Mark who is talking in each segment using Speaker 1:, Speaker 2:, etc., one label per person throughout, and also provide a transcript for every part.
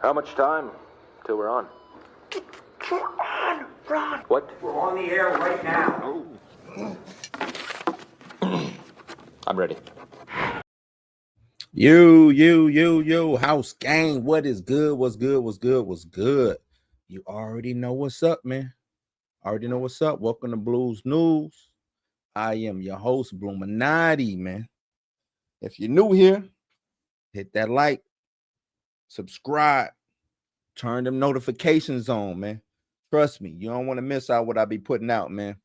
Speaker 1: How much time till we're on?
Speaker 2: We're on, Ron.
Speaker 1: What?
Speaker 2: We're on the air right now.
Speaker 1: I'm ready.
Speaker 3: Yo, house gang. What is good? What's good? You already know what's up, man. Already know what's up. Welcome to Blues News. I am your host, Bluminati, man. If you're new here, hit that like, subscribe, turn them notifications on, man. Trust me, you don't want to miss out what I be putting out, man.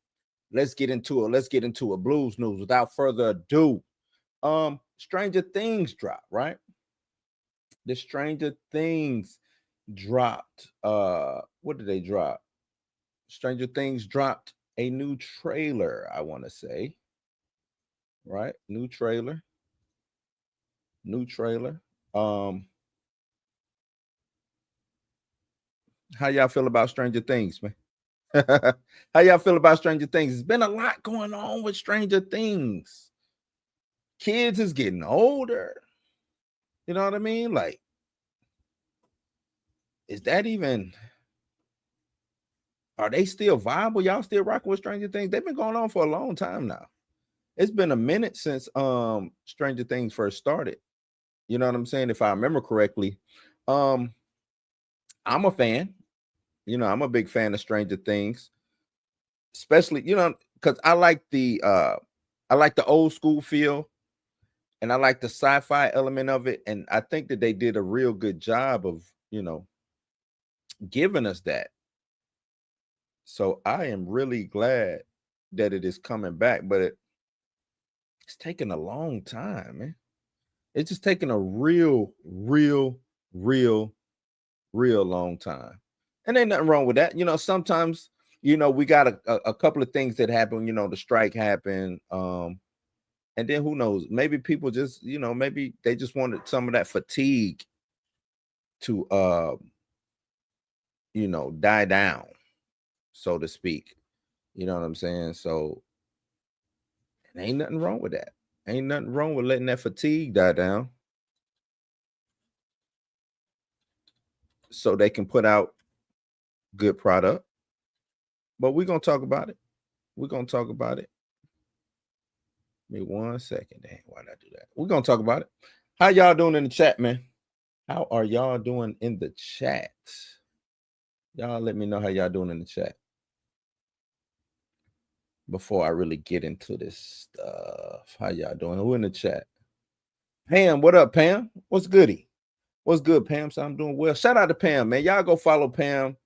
Speaker 3: Let's get into it. Blues News. Without further ado, Stranger Things dropped, right? The Stranger Things dropped. What did they drop? Stranger Things dropped a new trailer, I want to say. Right? New trailer. How y'all feel about Stranger Things, man? How y'all feel about Stranger Things? There's been a lot going on with Stranger Things. Kids is getting older. You know what I mean? Like, is that even, are they still viable? Y'all still rocking with Stranger Things? They've been going on for a long time now. It's been a minute since Stranger Things first started. You know what I'm saying? If I remember correctly. I'm a fan. You know, I'm a big fan of Stranger Things. Especially, you know, because I like the old school feel. And I like the sci-fi element of it. And I think that they did a real good job of, you know, giving us that. So I am really glad that it is coming back, but it's taking a long time, man. It's just taking a real long time. And ain't nothing wrong with that. You know, sometimes, you know, we got a couple of things that happen, you know, the strike happened. And then who knows? Maybe people just, you know, maybe they just wanted some of that fatigue to you know, die down, so to speak. You know what I'm saying? So ain't nothing wrong with that. Ain't nothing wrong with letting that fatigue die down so they can put out good product. But we're gonna talk about it. Give me 1 second. Dang, why did I do that? We're gonna talk about it. How y'all doing in the chat, man? How are y'all doing in the chat? Y'all let me know how y'all doing in the chat before I really get into this stuff. How y'all doing? Who in the chat? Pam, what up, Pam? What's goody? What's good, Pam? So I'm doing well. Shout out to Pam, man. Y'all go follow Pam.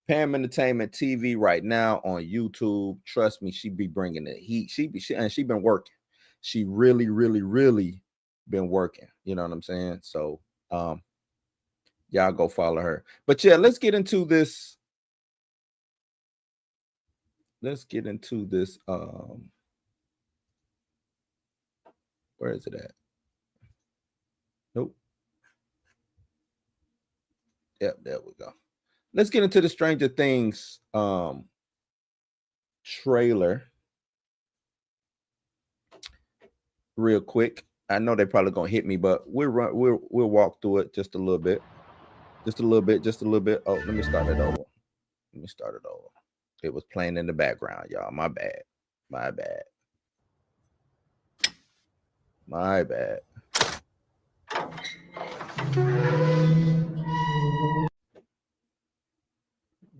Speaker 3: Pam Entertainment TV right now on YouTube. Trust me, she be bringing the heat. She been working. She really been working. You know what I'm saying? So y'all go follow her. But yeah, let's get into this. Where is it at? Nope. Yep, there we go. Let's get into the Stranger Things trailer real quick. I know they're probably gonna hit me, but we'll walk through it just a little bit. Oh, let me start it over. It was playing in the background, y'all. My bad.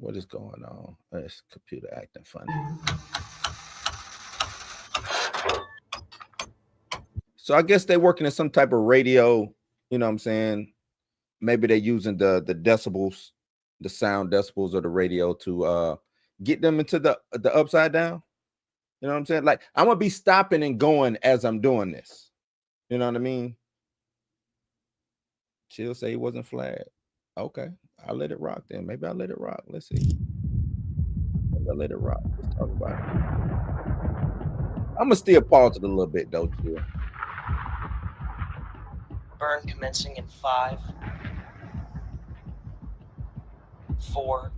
Speaker 3: What is going on? This computer acting funny. So I guess they're working in some type of radio, you know what I'm saying? Maybe they're using the decibels, the sound decibels of the radio to get them into the upside down. You know what I'm saying? Like, I'm gonna be stopping and going as I'm doing this. You know what I mean? Chill say he wasn't flagged. Okay, I'll let it rock then. Maybe I'll let it rock. Let's see. Maybe I'll let it rock. Let's talk about it. I'm gonna still pause it a little bit though, Chill.
Speaker 4: Burn commencing in 5, 4.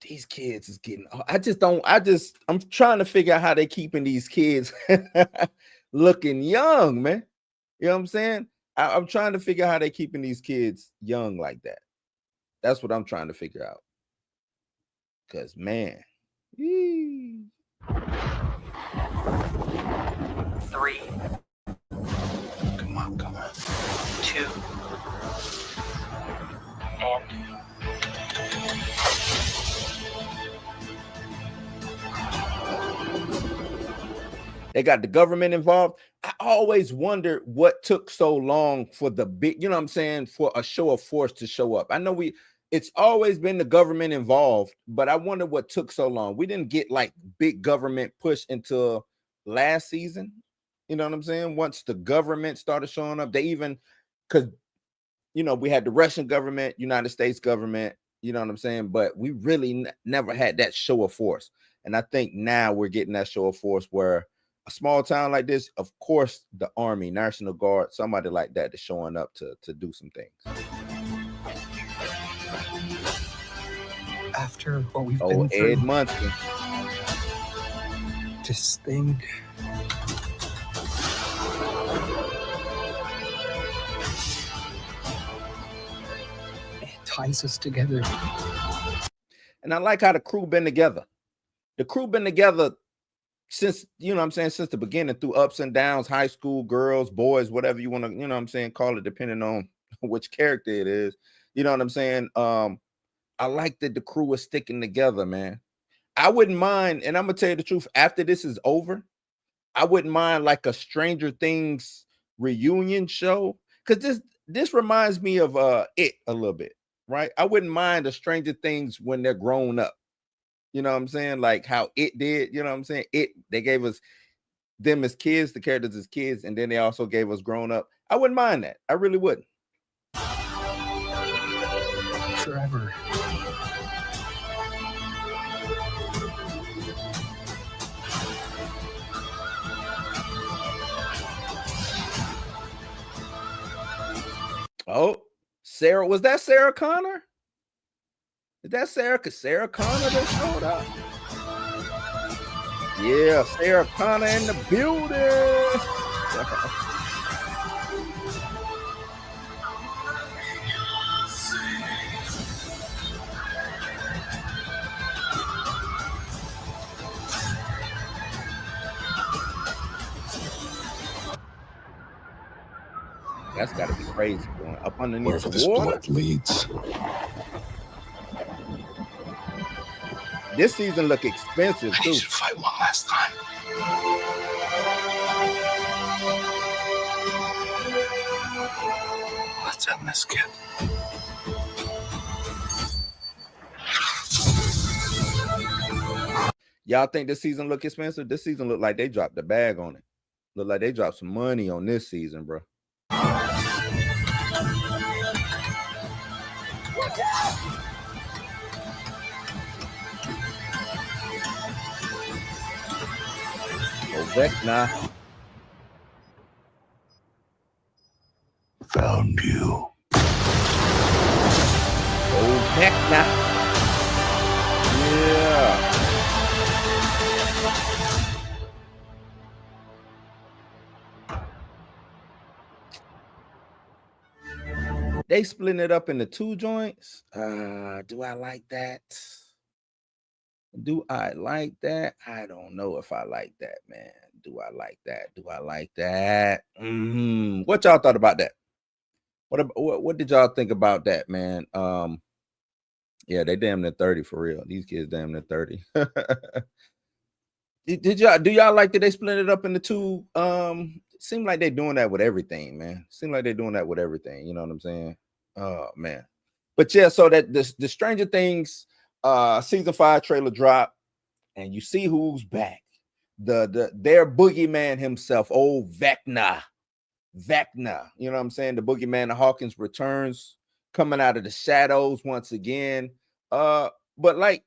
Speaker 3: These kids is getting. I'm trying to figure out how they keeping these kids looking young, man. You know what I'm saying? I'm trying to figure out how they keeping these kids young like that. That's what I'm trying to figure out. Cause man,
Speaker 4: 3.
Speaker 3: Come on.
Speaker 4: 2. And
Speaker 3: they got the government involved. I always wondered what took so long for the big, you know what I'm saying, for a show of force to show up. I know it's always been the government involved, but I wonder what took so long. We didn't get like big government push until last season. You know what I'm saying? Once the government started showing up, they even, because, you know, we had the Russian government, United States government, you know what I'm saying? But we really never had that show of force. And I think now we're getting that show of force where a small town like this, of course, the Army, National Guard, somebody like that is showing up to do some things.
Speaker 5: After what we've
Speaker 3: Oh,
Speaker 5: been through,
Speaker 3: Ed Munson.
Speaker 5: this thing, it ties us together.
Speaker 3: And I like how the crew been together. The crew been together since, you know what I'm saying, since the beginning, through ups and downs, high school, girls, boys, whatever you want to, you know what I'm saying, call it, depending on which character it is. You know what I'm saying? I like that the crew is sticking together, man. I wouldn't mind, and I'm gonna tell you the truth, after this is over, I wouldn't mind like a Stranger Things reunion show. Because this reminds me of it a little bit, right? I wouldn't mind a Stranger Things when they're grown up. You know what I'm saying? Like how it did, you know what I'm saying? They gave us them as kids, the characters as kids, and then they also gave us grown up. I wouldn't mind that. I really wouldn't.
Speaker 5: Forever.
Speaker 3: Oh, Sarah, was that Sarah Connor? Is that Sarah? Cause Sarah Connor that showed up. Yeah, Sarah Connor in the building. That's got to be crazy going up underneath
Speaker 5: Wherever
Speaker 3: the
Speaker 5: this
Speaker 3: water.
Speaker 5: blood leads.
Speaker 3: This season look expensive
Speaker 5: I
Speaker 3: too.
Speaker 5: need to fight one last time. Let's end this, kid.
Speaker 3: Y'all think this season look expensive? This season look like they dropped the bag on it. Look like they dropped some money on this season, bro. Oh, Vecna.
Speaker 5: Found you.
Speaker 3: Oh, Vecna. Yeah. They splitting it up into 2 joints. Do I like that? Do I like that? I don't know if I like that, man. Do I like that? Do I like that? What y'all thought about that? What did y'all think about that, man? Yeah, they damn near 30 for real. These kids damn near 30. Do y'all like that they split it up into 2? Seem like they're doing that with everything, man. Seem like they're doing that with everything. You know what I'm saying? Oh man. But yeah, so that the Stranger Things season 5 trailer drop, and you see who's back. Their boogeyman himself, old Vecna. You know what I'm saying? The boogeyman of Hawkins returns, coming out of the shadows once again. But like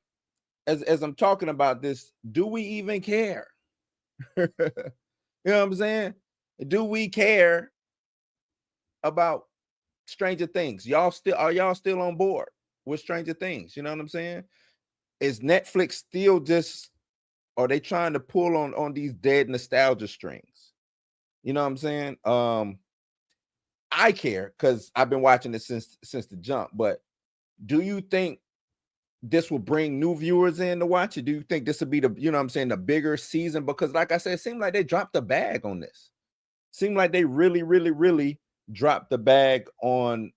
Speaker 3: as I'm talking about this, do we even care? You know what I'm saying? Do we care about Stranger Things? Are y'all still on board with Stranger Things? You know what I'm saying? Is Netflix still just, are they trying to pull on these dead nostalgia strings? You know what I'm saying? I care because I've been watching it since the jump. But do you think this will bring new viewers in to watch it? Do you think this will be the, you know what I'm saying, the bigger season? Because like I said, it seemed like they dropped the bag on this. Seemed like they really dropped the bag on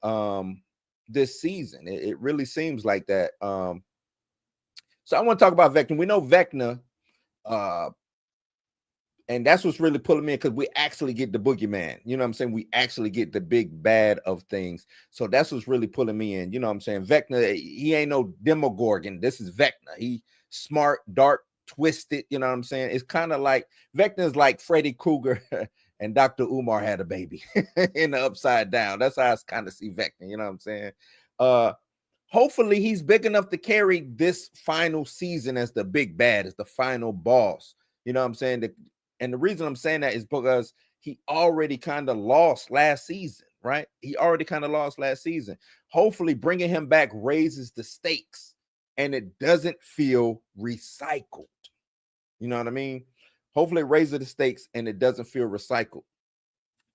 Speaker 3: this season. It really seems like that. So I want to talk about Vecna. We know Vecna, and that's what's really pulling me in, because we actually get the boogeyman. You know what I'm saying? We actually get the big bad of things. So that's what's really pulling me in. You know what I'm saying? Vecna, he ain't no Demogorgon. This is Vecna. He smart, dark, twisted. You know what I'm saying? It's kind of like Vecna is like Freddy Krueger and Dr. Umar had a baby in the upside down. That's how I kind of see Vecna. You know what I'm saying? Hopefully he's big enough to carry this final season as the big bad, as the final boss. You know what I'm saying? And the reason I'm saying that is because he already kind of lost last season, right? He already kind of lost last season. Hopefully bringing him back raises the stakes and it doesn't feel recycled. You know what I mean? Hopefully it raises the stakes and it doesn't feel recycled.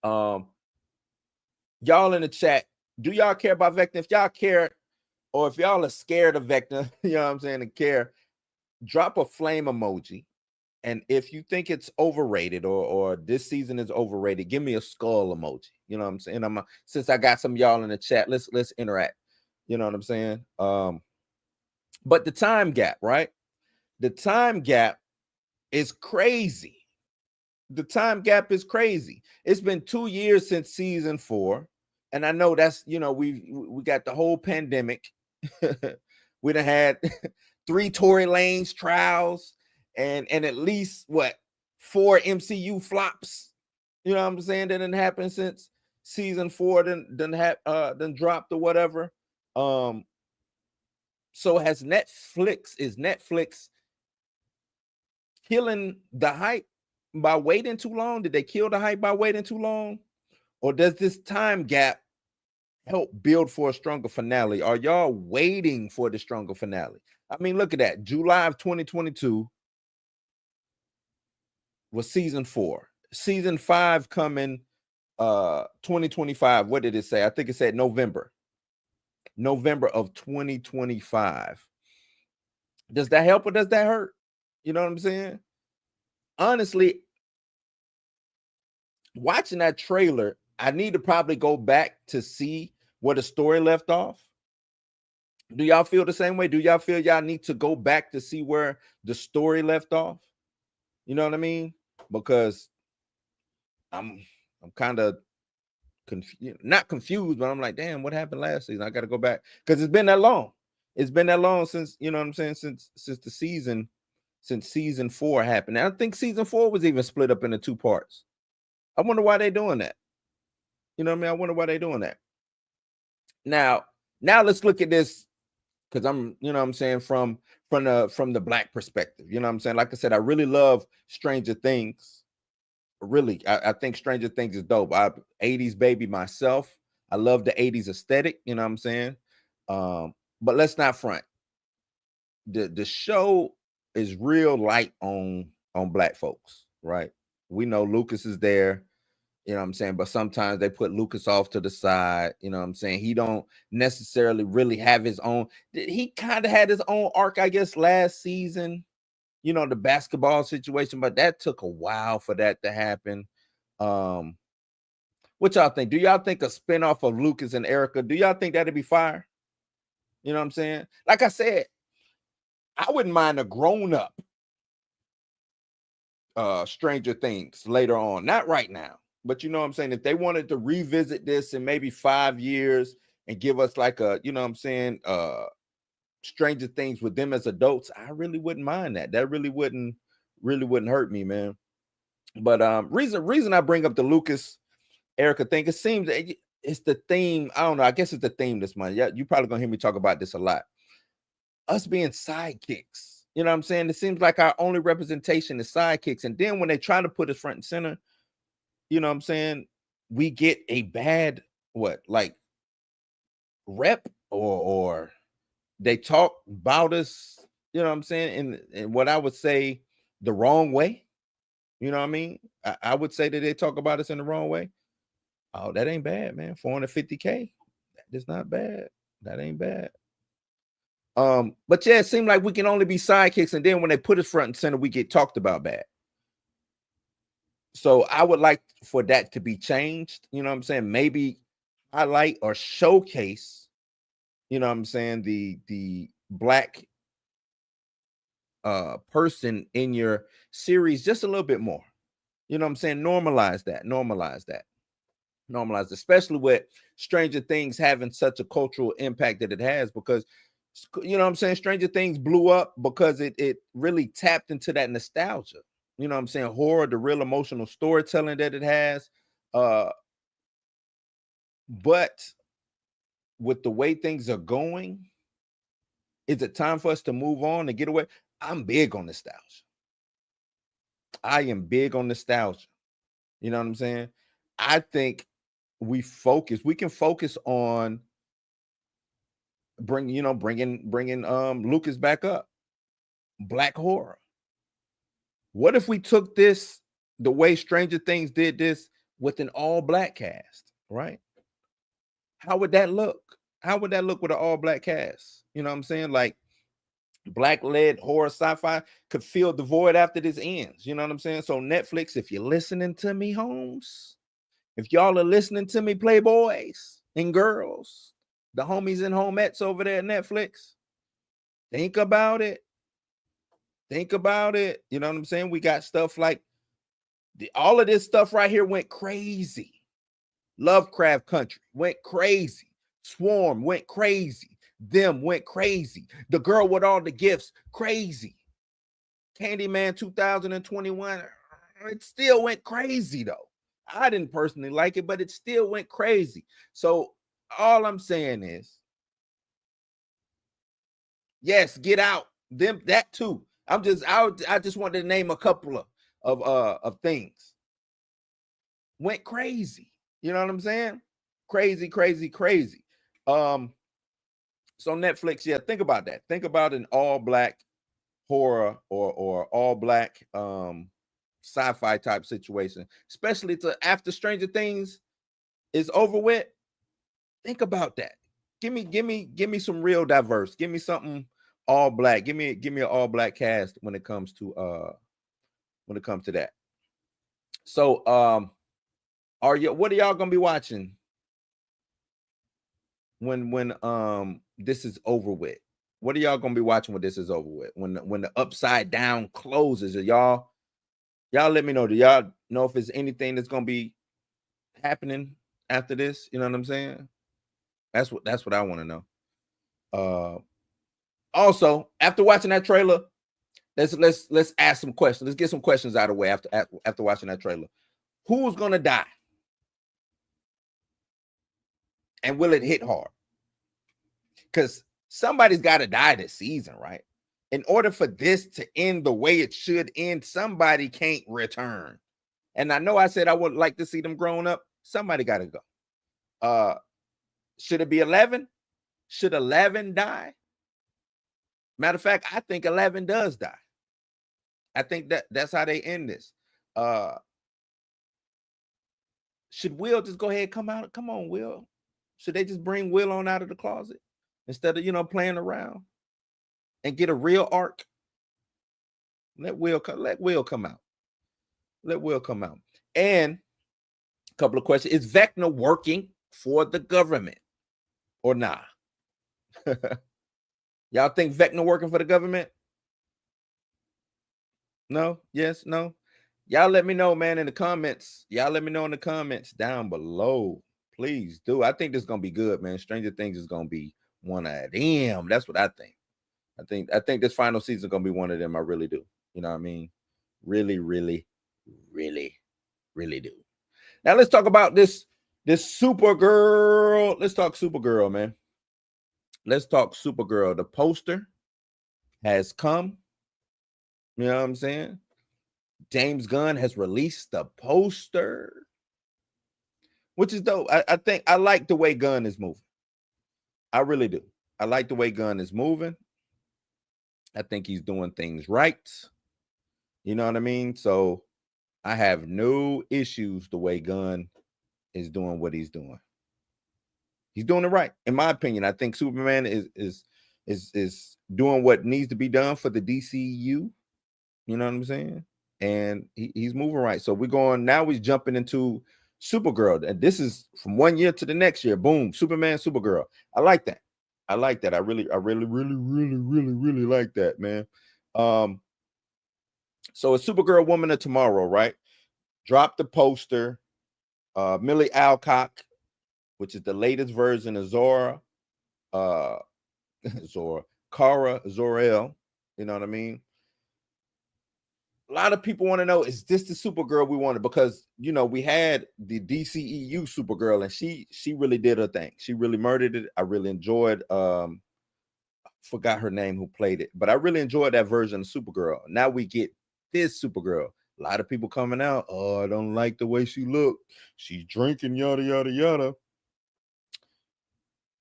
Speaker 3: Y'all in the chat, do y'all care about Vecna? If y'all care, or if y'all are scared of Vecna, you know what I'm saying, and care, drop a flame emoji. And if you think it's overrated or this season is overrated, give me a skull emoji. You know what I'm saying? Since I got some of y'all in the chat, let's interact. You know what I'm saying? But the time gap, right? The time gap is crazy. The time gap is crazy. It's been 2 years since season 4. And I know that's, you know, we got the whole pandemic. We done had 3 Tory Lanez trials. And at least 4 MCU flops, you know what I'm saying, that didn't happen since season 4 done dropped or whatever. So is Netflix killing the hype by waiting too long? Did they kill the hype by waiting too long? Or does this time gap help build for a stronger finale? Are y'all waiting for the stronger finale? I mean, look at that. July of 2022 was season 4. Season 5 coming 2025. What did it say? I think it said November of 2025. Does that help or does that hurt? You know what I'm saying? Honestly, watching that trailer, I need to probably go back to see where the story left off. Do y'all feel the same way? Do y'all feel y'all need to go back to see where the story left off? You know what I mean? Because I'm kind of confused, not confused, but I'm like, damn, what happened last season? I got to go back because it's been that long. It's been that long since, you know what I'm saying, since season 4 happened. And I think season 4 was even split up into 2 parts. I wonder why they're doing that. You know what I mean? I wonder why they're doing that. Now let's look at this, because I'm, you know what I'm saying, from the Black perspective. You know what I'm saying? Like I said, I really love Stranger Things. Really, I think Stranger Things is dope. 80s baby myself. I love the 80s aesthetic. You know what I'm saying? But let's not front. The show is real light on Black folks, right? We know Lucas is there. You know what I'm saying? But sometimes they put Lucas off to the side. You know what I'm saying? He don't necessarily really have his own. He kind of had his own arc, I guess, last season. You know, the basketball situation, but that took a while for that to happen. What y'all think? Do y'all think a spinoff of Lucas and Erica, do y'all think that'd be fire? You know what I'm saying? Like I said, I wouldn't mind a grown-up Stranger Things later on. Not right now. But you know what I'm saying? If they wanted to revisit this in maybe 5 years and give us like a, you know what I'm saying, Stranger Things with them as adults, I really wouldn't mind that. That really wouldn't hurt me, man. But reason I bring up the Lucas Erica thing, it seems it's the theme. I don't know. I guess it's the theme this month. Yeah, you probably gonna hear me talk about this a lot. Us being sidekicks. You know what I'm saying? It seems like our only representation is sidekicks. And then when they try to put us front and center, you know what I'm saying, we get a bad rep or they talk about us, you know what I'm saying, in what I would say the wrong way. You know what I mean? I would say that they talk about us in the wrong way. Oh, that ain't bad, man. 450K. That is not bad. That ain't bad. But yeah, it seemed like we can only be sidekicks, and then when they put us front and center, we get talked about bad. So I would like for that to be changed. You know what I'm saying? Maybe highlight or showcase, you know what I'm saying, the black person in your series just a little bit more. You know what I'm saying? Normalize that, especially with Stranger Things having such a cultural impact that it has, because you know what I'm saying, Stranger Things blew up because it really tapped into that nostalgia. You know what I'm saying? Horror, the real emotional storytelling that it has. But with the way things are going, is it time for us to move on and get away? I'm big on nostalgia. I am big on nostalgia. You know what I'm saying? I think we can focus on bringing Lucas back up. Black horror. What if we took this the way Stranger Things did this with an all black cast, right? How would that look? How would that look with an all black cast? You know what I'm saying? Like black led horror sci-fi could fill the void after this ends. You know what I'm saying? So Netflix, if you're listening to me, Holmes, if y'all are listening to me, playboys and girls, the homies and homettes over there at Netflix, think about it. Think about it. You know what I'm saying? We got stuff like all of this stuff right here went crazy. Lovecraft Country went crazy. Swarm went crazy. Them went crazy. The Girl with All the Gifts, crazy. Candyman 2021, it still went crazy though. I didn't personally like it, but it still went crazy. So all I'm saying is, yes, Get Out. Them that too. I just wanted to name a couple of things. Went crazy. You know what I'm saying? Crazy. So Netflix, yeah, think about that. Think about an all black horror or all black sci-fi type situation, especially after Stranger Things is over with. Think about that. Give me some real diverse. Give me something all black. Give me an all black cast when it comes to that. So what are y'all gonna be watching when this is over with? What are y'all gonna be watching when this is over with? When the upside down closes? Y'all let me know. Do y'all know if there's anything that's gonna be happening after this? You know what I'm saying? That's what I want to know. Also, after watching that trailer, let's ask some questions. Let's get some questions out of the way after watching that trailer. Who's gonna die? And will it hit hard? Because somebody's got to die this season, right? In order for this to end the way it should end, somebody can't return. And I know I said I would like to see them growing up. Somebody got to go. Should it be 11? Should 11 die? Matter of fact, I think 11 does die. I think that's how they end this. Should Will just go ahead and come out? Come on, Will. Should they just bring Will on out of the closet instead of playing around and get a real arc? Let Will come out. Let Will come out. And a couple of questions: is Vecna working for the government or not? Y'all think Vecna working for the government? No? Yes? No? Y'all let me know, man, in the comments. Y'all let me know in the comments down below. Please do. I think this is gonna be good, man. Stranger Things is gonna be one of them. That's what I think. I think this final season is gonna be one of them. I really do. You know what I mean? Really, really, really, really do. Now let's talk about this Supergirl. Let's talk Supergirl, man. Let's talk Supergirl. The poster has come. You know what I'm saying? James Gunn has released the poster, which is dope. I think I like the way Gunn is moving. I really do. I like the way Gunn is moving. I think he's doing things right. You know what I mean? So I have no issues the way Gunn is doing what he's doing. He's doing it right, in my opinion. I think Superman is doing what needs to be done for the DCU. You know what I'm saying? And he's moving right. So we're going now. He's jumping into Supergirl, and this is from one year to the next year. Boom, Superman, Supergirl. I like that. I like that. I really like that, man. So a Supergirl Woman of Tomorrow, right? Dropped the poster. Milly Alcock, which is the latest version of Zora, Kara Zor-El. You know what I mean? A lot of people want to know, is this the Supergirl we wanted? Because, you know, we had the DCEU Supergirl, and she really did her thing. She really murdered it. I really enjoyed, forgot her name who played it, but I really enjoyed that version of Supergirl. Now we get this Supergirl. A lot of people coming out, oh, I don't like the way she looked. She's drinking, yada, yada, yada.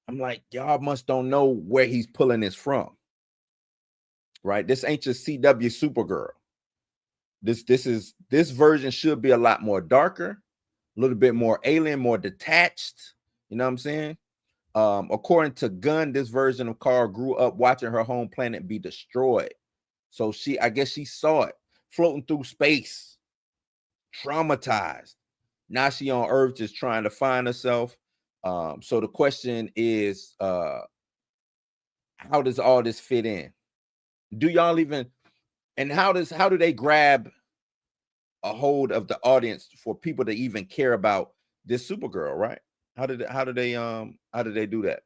Speaker 3: I'm like, y'all must don't know where he's pulling this from. Right? This ain't just CW Supergirl. This version should be a lot more darker, a little bit more alien, more detached. You know what I'm saying? According to Gunn, this version of Kara grew up watching her home planet be destroyed. So I guess she saw it floating through space, traumatized. Now she on Earth just trying to find herself. So the question is, how does all this fit in? Do y'all even, and how do they grab a hold of the audience for people to even care about this Supergirl, right? How do they do that?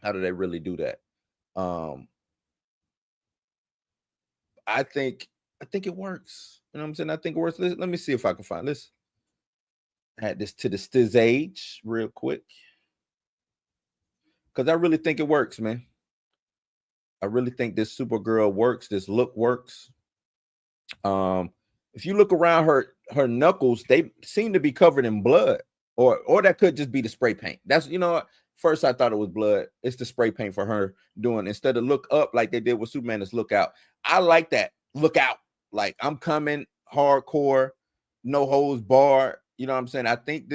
Speaker 3: How do they really do that? I think it works. You know what I'm saying? I think it works. Let me see if I can find this. Add this to the Stiz age real quick, because I really think it works, man. I really think this Supergirl works. This look works. If you look around her knuckles, they seem to be covered in blood, or that could just be the spray paint. That's, you know, first I thought it was blood. It's the spray paint for her doing, instead of look up like they did with Superman, is look out. I like that. Look out. Like, I'm coming hardcore, no holds barred. You know what I'm saying? I think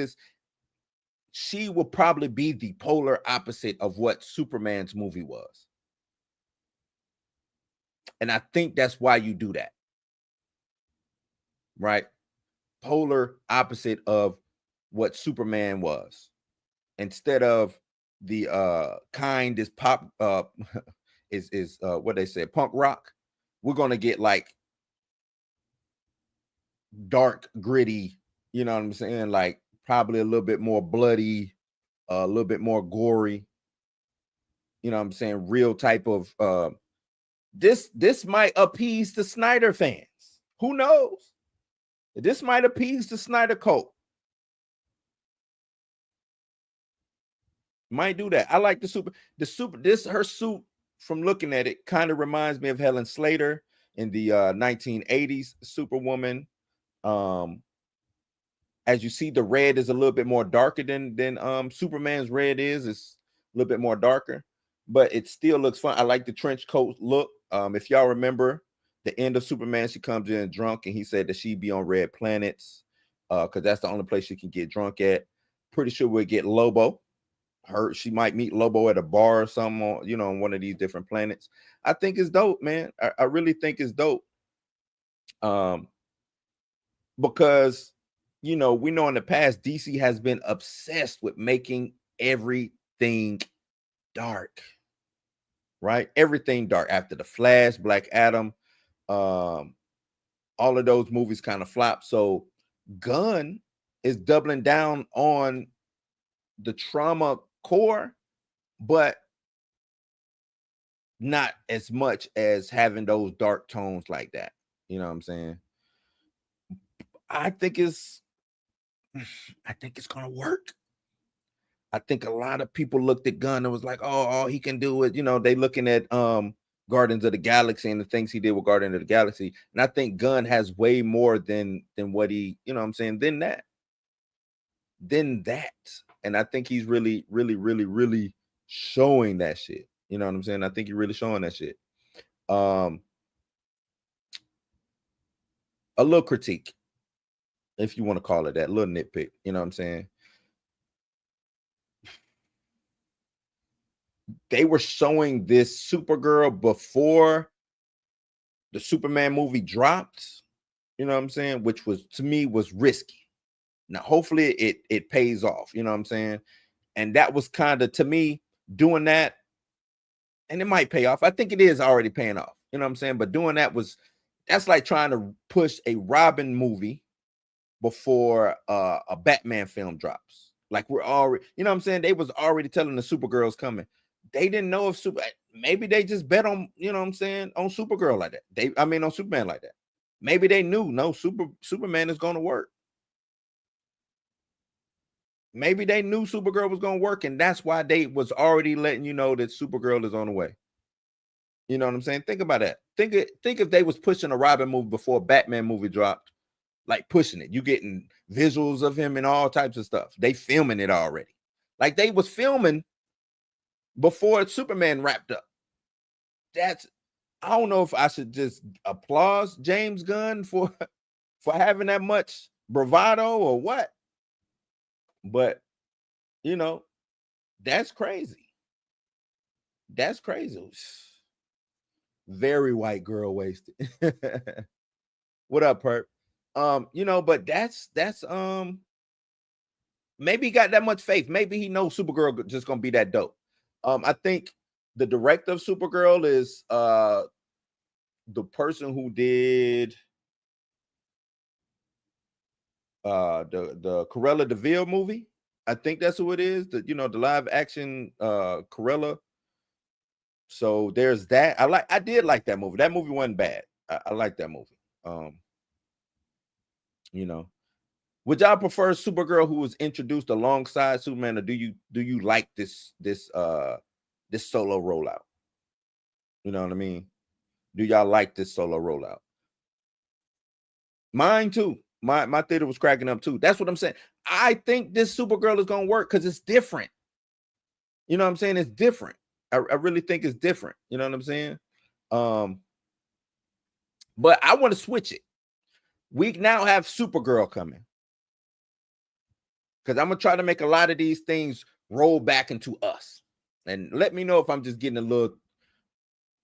Speaker 3: she will probably be the polar opposite of what Superman's movie was. And I think that's why you do that. Right? Polar opposite of what Superman was. Instead of the kind is pop is what they say, punk rock, we're gonna get like dark, gritty, you know what I'm saying? Like probably a little bit more bloody, a little bit more gory, you know what I'm saying? Real type of this might appease the Snyder fans. Who knows? This might appease the Snyder cult. Might do that. I like her suit, from looking at it, kind of reminds me of Helen Slater in the 1980s Superwoman. As you see, the red is a little bit more darker than Superman's red is. It's a little bit more darker, but it still looks fun. I like the trench coat look. If y'all remember the end of Superman, she comes in drunk, and he said that she'd be on red planets because that's the only place she can get drunk at. Pretty sure we'll get Lobo. She might meet Lobo at a bar or something, on one of these different planets. I think it's dope, man. I really think it's dope. Because, we know in the past, DC has been obsessed with making everything dark, right? Everything dark. After the Flash, Black Adam, all of those movies kind of flopped. So Gunn is doubling down on the trauma core, but not as much as having those dark tones like that. You know what I'm saying? I think it's gonna work. I think a lot of people looked at Gunn and was like, oh, all he can do is, they looking at Guardians of the Galaxy and the things he did with Guardians of the Galaxy. And I think Gunn has way more than what he, than that. And I think he's really, really, really, really showing that shit. You know what I'm saying? I think he's really showing that shit. A little critique. if you want to call it that, little nitpick. You know what I'm saying? They were showing this Supergirl before the Superman movie dropped. You know what I'm saying? Which was, to me, was risky. Now, hopefully it pays off. You know what I'm saying? And that was kind of, to me, doing that, and it might pay off. I think it is already paying off. You know what I'm saying? But doing that that's like trying to push a Robin movie before a Batman film drops. Like, we're already, you know what I'm saying? They was already telling the Supergirls coming. They didn't know if maybe they just bet on, you know what I'm saying, on Supergirl like that. On Superman like that. Maybe they knew, no, Superman is going to work. Maybe they knew Supergirl was going to work, and that's why they was already letting you know that Supergirl is on the way. You know what I'm saying? Think about that. Think if they was pushing a Robin movie before a Batman movie dropped, like pushing it. You getting visuals of him and all types of stuff. They filming it already. Like they was filming before Superman wrapped up. I don't know if I should just applaud James Gunn for having that much bravado or what. But, you know, that's crazy. That's crazy. Very white girl wasted. What up, Perp? You know, but that's maybe he got that much faith. Maybe he knows Supergirl just gonna be that dope. I think the director of Supergirl is the person who did the Cruella de Vil movie. I think that's who it is. The live action Cruella. So there's that. I did like that movie. That movie wasn't bad. I like that movie. You know, would y'all prefer Supergirl who was introduced alongside Superman, or do you like this solo rollout? You know what I mean? Do y'all like this solo rollout? Mine too. My theater was cracking up too. That's what I'm saying. I think this Supergirl is gonna work because it's different. You know what I'm saying? It's different. I really think it's different. You know what I'm saying? But I want to switch it. We now have Supergirl coming, because I'm gonna try to make a lot of these things roll back into us. And let me know if I'm just getting a little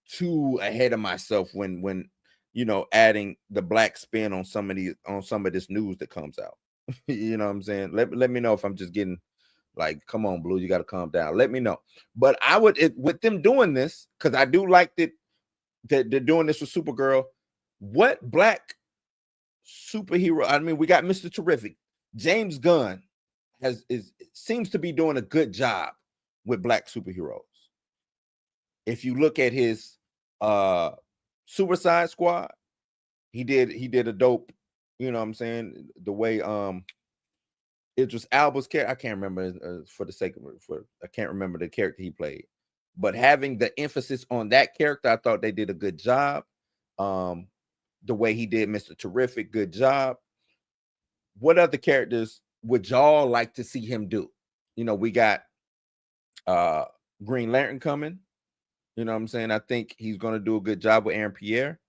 Speaker 3: too ahead of myself when adding the black spin on some of this news that comes out. You know what I'm saying? Let me know if I'm just getting like, come on, Blue, you got to calm down. Let me know. But I would, with them doing this, because I do like that they're doing this with Supergirl. What black superhero? I mean, we got Mr. Terrific. James Gunn seems to be doing a good job with black superheroes. If you look at his Suicide Squad, he did a dope, you know what I'm saying, the way it was Alba's character. I can't remember I can't remember the character he played, but having the emphasis on that character, I thought they did a good job. The way he did Mr. Terrific, good job. What other characters would y'all like to see him do? You know, we got Green Lantern coming. You know what I'm saying? I think he's going to do a good job with Aaron Pierre.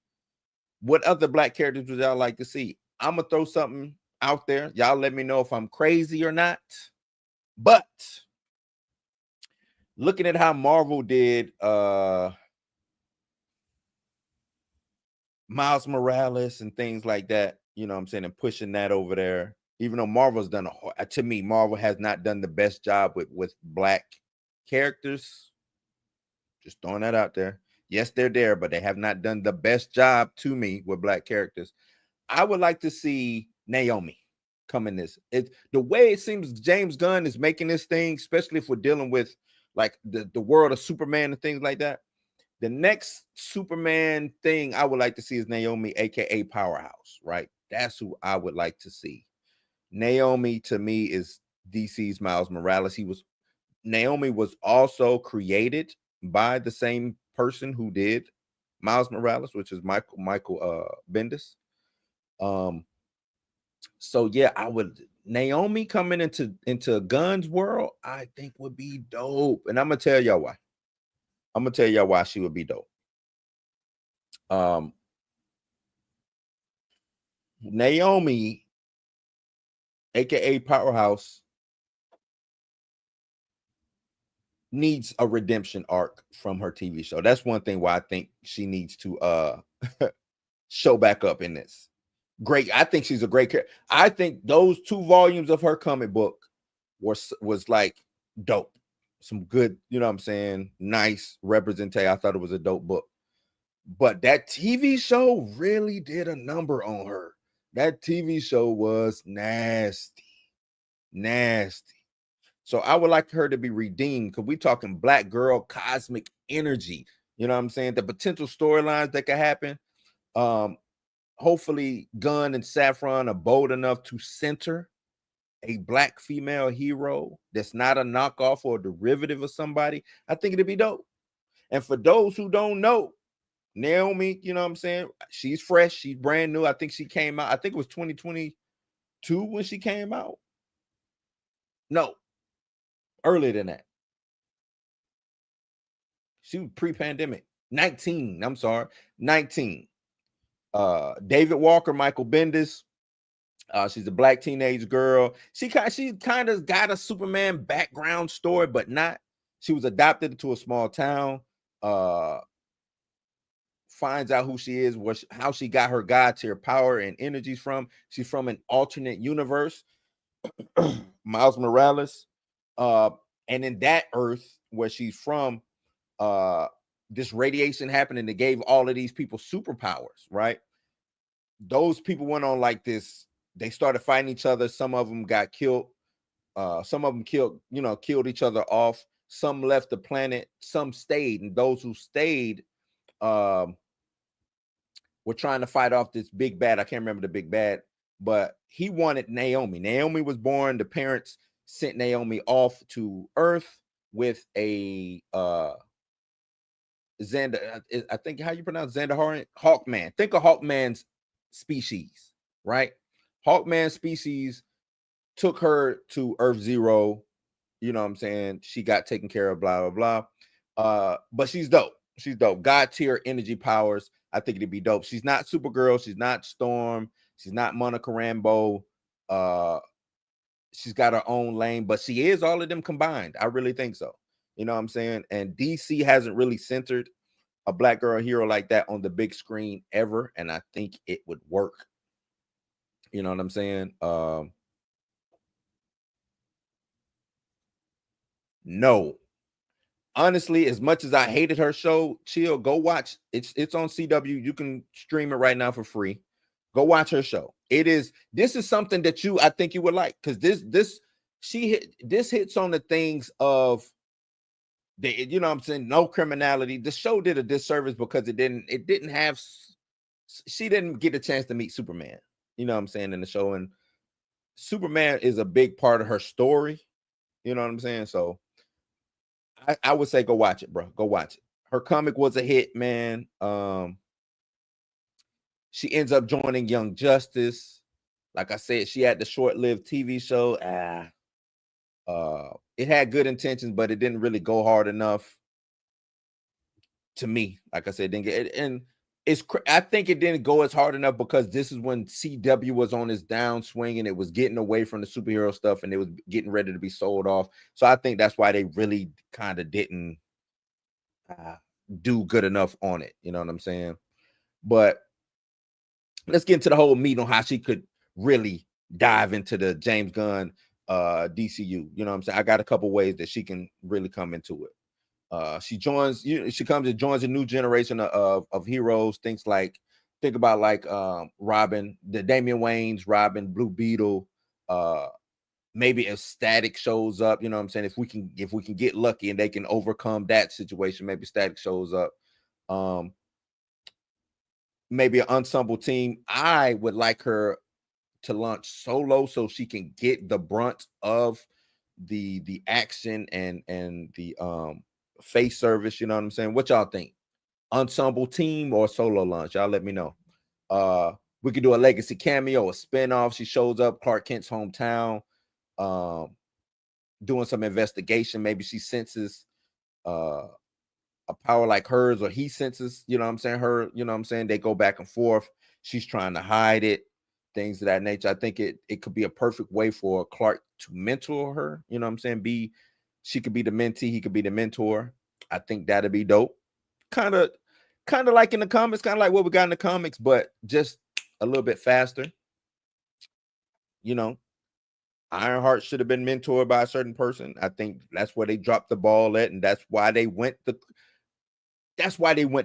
Speaker 3: What other black characters would y'all like to see? I'm going to throw something out there. Y'all let me know if I'm crazy or not. But looking at how Marvel did Miles Morales and things like that, you know what I'm saying, and pushing that over there, even though Marvel has not done the best job with black characters. Just throwing that out there. Yes, they're there, but they have not done the best job to me with black characters. I would like to see Naomi come in this. The way it seems James Gunn is making this thing, especially if we're dealing with like the world of Superman and things like that. The next Superman thing I would like to see is Naomi, aka Powerhouse, right? That's who I would like to see. Naomi, to me, is DC's Miles Morales. Naomi was also created by the same person who did Miles Morales, which is Michael Bendis. So yeah, Naomi coming into Gunn's world, I think would be dope. And I'm gonna tell y'all why. I'm gonna tell y'all why she would be dope. Naomi aka Powerhouse, needs a redemption arc from her TV show. That's one thing why I think she needs to show back up in this. Great. I think she's a great character. I think those 2 volumes of her comic book was like dope. Some good, you know what I'm saying, nice representation. I thought it was a dope book. But that TV show really did a number on her. That TV show was nasty. Nasty. So I would like her to be redeemed, because we talking Black girl cosmic energy. You know what I'm saying? The potential storylines that could happen. Hopefully Gunn and Saffron are bold enough to center a Black female hero that's not a knockoff or a derivative of somebody. I think it'd be dope. And for those who don't know, Naomi, you know what I'm saying? She's fresh. She's brand new. I think she came out. I think it was 2022 when she came out. No, earlier than that. She was pre-pandemic. 19. I'm sorry. 19. David Walker, Michael Bendis. She's a Black teenage girl. She kind of got a Superman background story, but not. She was adopted to a small town. Finds out who she is, how she got her God tier power and energies from. She's from an alternate universe, Miles Morales. And in that Earth where she's from, this radiation happened and it gave all of these people superpowers, right? Those people went on like this. They started fighting each other. Some of them got killed. Some of them killed each other off. Some left the planet. Some stayed. And those who stayed were trying to fight off this big bad. I can't remember the big bad, but he wanted Naomi. Naomi was born. The parents sent Naomi off to Earth with a Xander. I think how you pronounce Xander Hawkman. Think of Hawkman's species, right? Hawkman species took her to Earth Zero. You know what I'm saying? She got taken care of, blah, blah, blah. But she's dope. She's dope. God tier energy powers. I think it'd be dope. She's not Supergirl. She's not Storm. She's not Monica Rambeau. She's got her own lane, but she is all of them combined. I really think so. You know what I'm saying? And DC hasn't really centered a Black girl hero like that on the big screen ever, and I think it would work. You know what I'm saying? No. Honestly, as much as I hated her show, chill, go watch. It's on CW. You can stream it right now for free. Go watch her show. This is something that I think you would like, because this hits on the things of the, you know what I'm saying, no criminality. The show did a disservice because she didn't get a chance to meet Superman. You know what I'm saying, in the show, and Superman is a big part of her story. You know what I'm saying? So I would say go watch it, bro. Go watch it. Her comic was a hit, man. She ends up joining Young Justice. Like I said, she had the short-lived TV show. It had good intentions, but it didn't really go hard enough to me. Like I said, it didn't get it, and I think it didn't go as hard enough because this is when CW was on its downswing and it was getting away from the superhero stuff and it was getting ready to be sold off. So I think that's why they really kind of didn't do good enough on it. You know what I'm saying? But let's get into the whole meat on how she could really dive into the James Gunn DCU. You know what I'm saying? I got a couple ways that she can really come into it. She comes and joins a new generation of heroes. Think about like Robin, the Damian Wayne's Robin, Blue Beetle. Maybe if Static shows up, you know what I'm saying? If we can get lucky and they can overcome that situation, maybe Static shows up. Maybe an ensemble team. I would like her to launch solo so she can get the brunt of the action and the face service. You know what I'm saying? What y'all think? Ensemble team or solo launch? Y'all let me know. We could do a legacy cameo, a spinoff. She shows up Clark Kent's hometown, doing some investigation. Maybe she senses a power like hers, or he senses, you know what I'm saying, her, you know what I'm saying, they go back and forth. She's trying to hide it. things of that nature. I think it could be a perfect way for Clark to mentor her. You know what I'm saying? She could be the mentee, he could be the mentor. I think that'd be dope. Kind of like in the comics, kind of like what we got in the comics, but just a little bit faster. You know, Ironheart should have been mentored by a certain person. I think that's where they dropped the ball at, and that's why they went the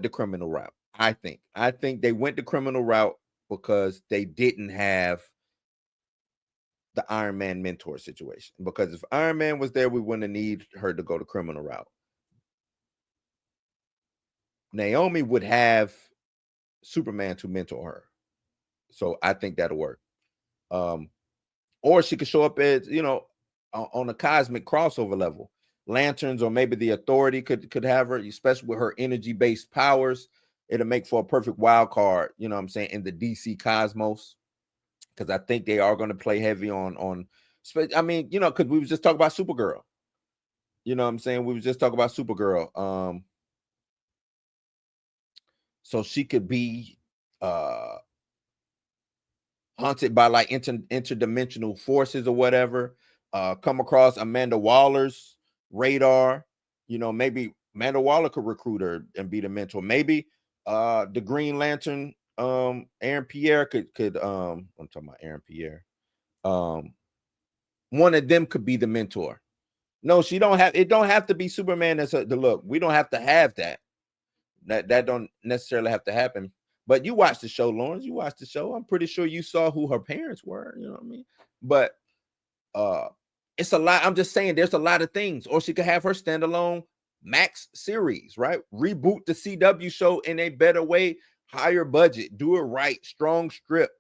Speaker 3: criminal route. I think they went the criminal route because they didn't have the Iron Man mentor situation. Because if Iron Man was there, we wouldn't need her to go the criminal route. Naomi would have Superman to mentor her. So I think that'll work. Or she could show up as, on a cosmic crossover level. Lanterns or maybe the Authority could have her, especially with her energy-based powers. It'll make for a perfect wild card, you know what I'm saying, in the DC cosmos. Because I think they are going to play heavy on because we was just talking about Supergirl. You know what I'm saying? We was just talking about Supergirl. So she could be haunted by like interdimensional forces or whatever. Come across Amanda Waller's radar. Maybe Amanda Waller could recruit her and be the mentor. Maybe the Green Lantern, Aaron Pierre could I'm talking about Aaron Pierre. One of them could be the mentor. No, it don't have to be Superman as the look. We don't have to have that. That don't necessarily have to happen. But you watched the show, Lawrence. You watched the show. I'm pretty sure you saw who her parents were. You know what I mean? But it's a lot. I'm just saying there's a lot of things. Or she could have her standalone Max series, right? Reboot the CW show in a better way, higher budget, do it right, strong script,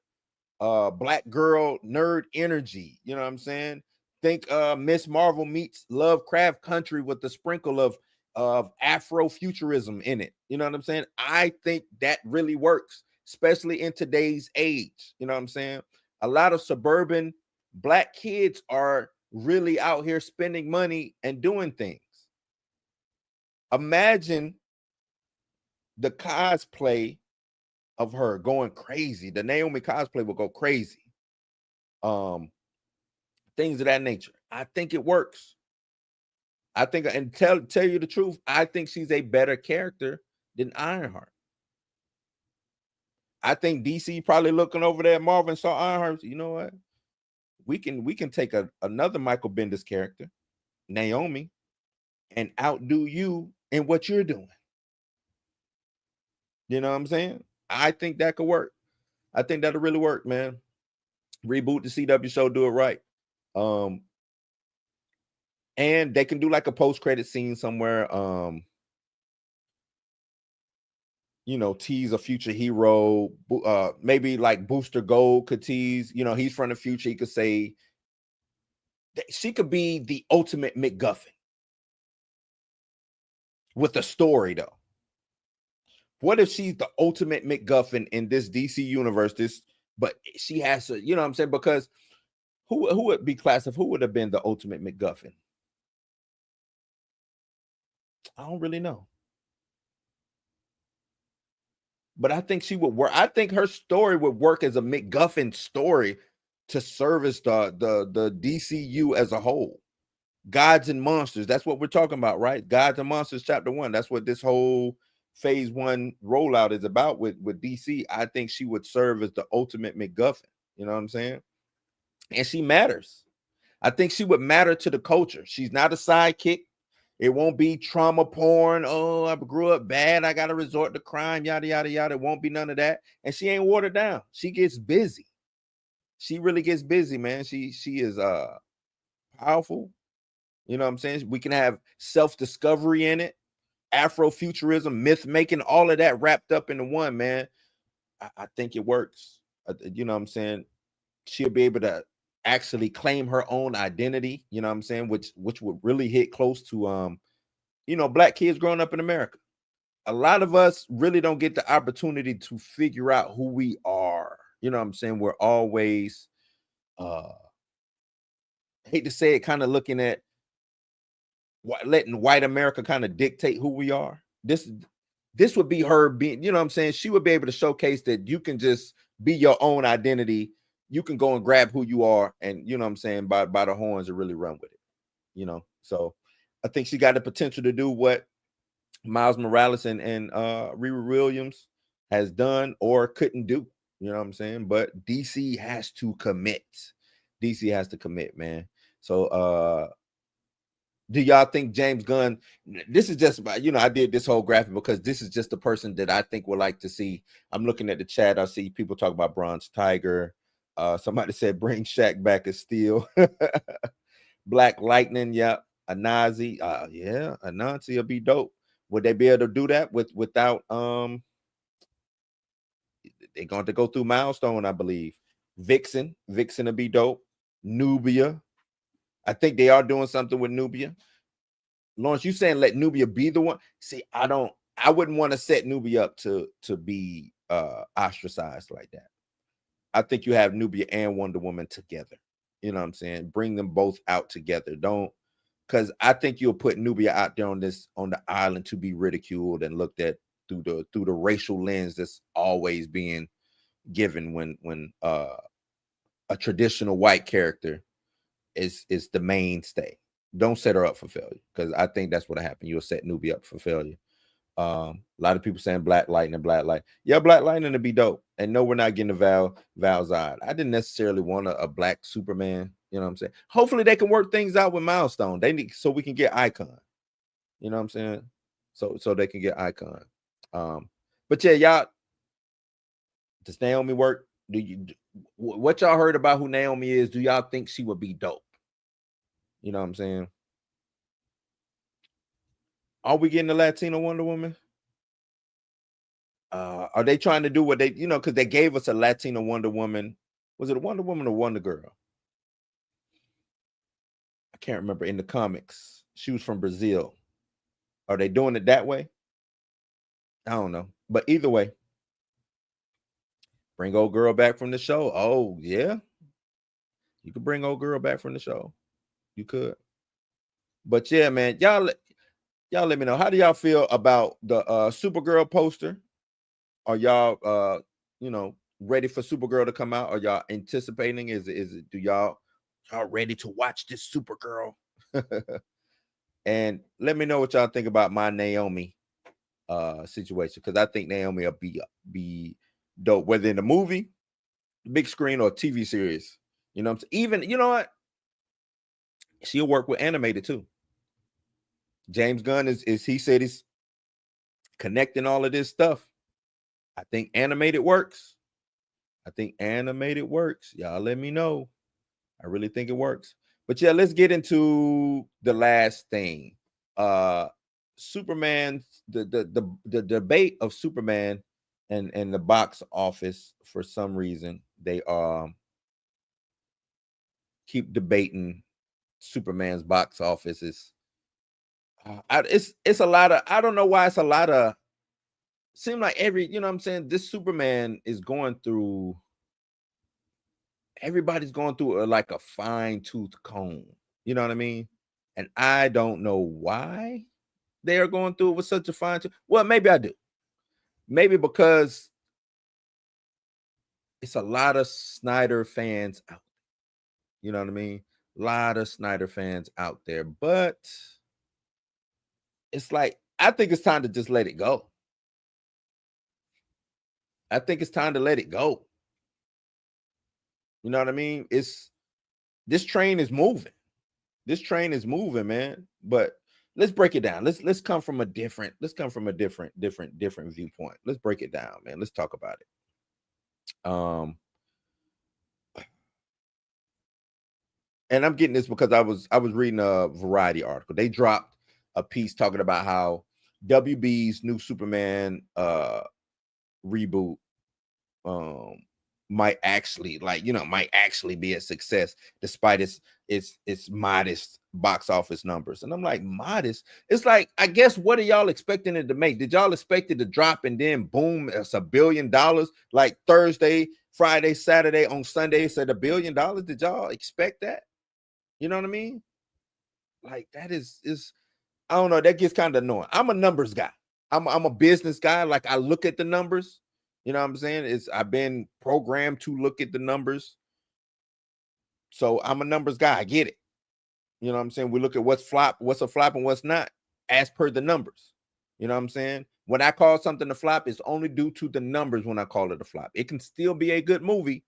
Speaker 3: black girl, nerd energy. You know what I'm saying? Think Miss Marvel meets Lovecraft Country with the sprinkle of Afrofuturism in it. You know what I'm saying? I think that really works, especially in today's age. You know what I'm saying? A lot of suburban black kids are really out here spending money and doing things. Imagine the cosplay of her going crazy. The Naomi cosplay will go crazy. Things of that nature. I think it works. I think, and tell you the truth, I think she's a better character than Ironheart. I think DC probably looking over there at Marvel and saw Ironheart. You know what? We can take another Michael Bendis character, Naomi, and outdo you in what you're doing. You know what I'm saying? I think that could work. I think that'll really work, man. Reboot the CW show, do it right. And they can do like a post-credit scene somewhere. Tease a future hero. Maybe like Booster Gold could tease. He's from the future. He could say she could be the ultimate MacGuffin with a story, though. What if she's the ultimate MacGuffin in this DC universe? But she has to, you know what I'm saying? Because who would be classified? Who would have been the ultimate MacGuffin? I don't really know. But I think she would work. I think her story would work as a MacGuffin story to service the DCU as a whole. Gods and Monsters. That's what we're talking about, right? Gods and Monsters Chapter 1. That's what this whole Phase 1 rollout is about with DC. I think she would serve as the ultimate MacGuffin. You know what I'm saying? And she matters. I think she would matter to the culture. She's not a sidekick. It won't be trauma porn. Oh, I grew up bad. I got to resort to crime, yada, yada, yada. It won't be none of that. And she ain't watered down. She gets busy. She really gets busy, man. She is powerful. You know what I'm saying? We can have self-discovery in it, Afrofuturism, myth-making, all of that wrapped up into one, man. I think it works. You know what I'm saying? She'll be able to actually claim her own identity, you know what I'm saying, which would really hit close to black kids growing up in America. A lot of us really don't get the opportunity to figure out who we are. You know what I'm saying? We're always hate to say it, kind of looking at letting white America kind of dictate who we are. This would be her being, you know what I'm saying? She would be able to showcase that you can just be your own identity you can go and grab who you are, and you know what I'm saying, by the horns and really run with it. You know, so I think she got the potential to do what Miles Morales and Riri Williams has done or couldn't do. You know what I'm saying? But DC has to commit. DC has to commit, man. So do y'all think James Gunn, this is just about, you know, I did this whole graphic because this is just the person that I think would like to see. I'm looking at the chat. I see people talk about Bronze Tiger. Somebody said bring Shaq back as Steel. Black Lightning, yeah. Anazi, yeah, Anansi will be dope. Would they be able to do that without they're going to go through Milestone, I believe. Vixen will be dope. Nubia, I think they are doing something with Nubia. Lawrence, you saying let Nubia be the one? See, I wouldn't want to set Nubia up to be ostracized like that. I think you have Nubia and Wonder Woman together. You know what I'm saying? Bring them both out together. Don't, because I think you'll put Nubia out there on the island to be ridiculed and looked at through the racial lens that's always being given when a traditional white character is the mainstay. Don't set her up for failure, because I think that's what happened. You'll set Nubia up for failure. A lot of people saying Black Lightning. Yeah, Black Lightning to be dope. And no, we're not getting a Val Zod. I didn't necessarily want a black Superman. You know what I'm saying? Hopefully they can work things out with Milestone. They need, so we can get Icon. You know what I'm saying? So they can get Icon. But yeah, y'all, does Naomi work? What y'all heard about who Naomi is? Do y'all think she would be dope? You know what I'm saying? Are we getting a Latino Wonder Woman? Are they trying to do what they, you know, because they gave us a Latino Wonder Woman. Was it a Wonder Woman or Wonder Girl? I can't remember in the comics. She was from Brazil. Are they doing it that way? I don't know. But either way, bring old girl back from the show. Oh, yeah. You could bring old girl back from the show. You could. But yeah, man, y'all let me know. How do y'all feel about the Supergirl poster? Are y'all you know, ready for Supergirl to come out? Are y'all anticipating? Is it do y'all ready to watch this Supergirl? And let me know what y'all think about my Naomi situation, because I think Naomi will be dope, whether in the movie, big screen, or TV series. You know what I'm saying? Even, you know what? She'll work with animated too. James Gunn is he said he's connecting all of this stuff. I think animated works. Y'all let me know. I really think it works. But yeah, let's get into the last thing. Superman, the debate of Superman and the box office. For some reason, they keep debating Superman's box office. It's a lot of, I don't know why it's a lot of, seem like every, you know what I'm saying, this Superman is going through, everybody's going through like a fine-tooth comb. You know what I mean? And I don't know why they are going through it with such a fine-tooth. Well, maybe I do. Maybe because it's a lot of Snyder fans out. You know what I mean? A lot of Snyder fans out there. But it's like, I think it's time to just let it go. I think it's time to let it go. You know what I mean? This train is moving. This train is moving, man. But let's break it down. Let's come from a different viewpoint. Let's break it down, man. Let's talk about it. And I'm getting this because I was reading a Variety article. They dropped a piece talking about how WB's new Superman reboot might actually be a success despite its modest box office numbers. And I'm like, modest? It's like, I guess, what are y'all expecting it to make? Did y'all expect it to drop and then boom, it's $1 billion? Like Thursday, Friday, Saturday, on Sunday, it said $1 billion. Did y'all expect that? You know what I mean? Like, that is I don't know, that gets kind of annoying. I'm a numbers guy. I'm a business guy. Like, I look at the numbers. You know what I'm saying? I've been programmed to look at the numbers. So I'm a numbers guy. I get it. You know what I'm saying? We look at what's a flop and what's not as per the numbers. You know what I'm saying? When I call something a flop, it's only due to the numbers when I call it a flop. It can still be a good movie,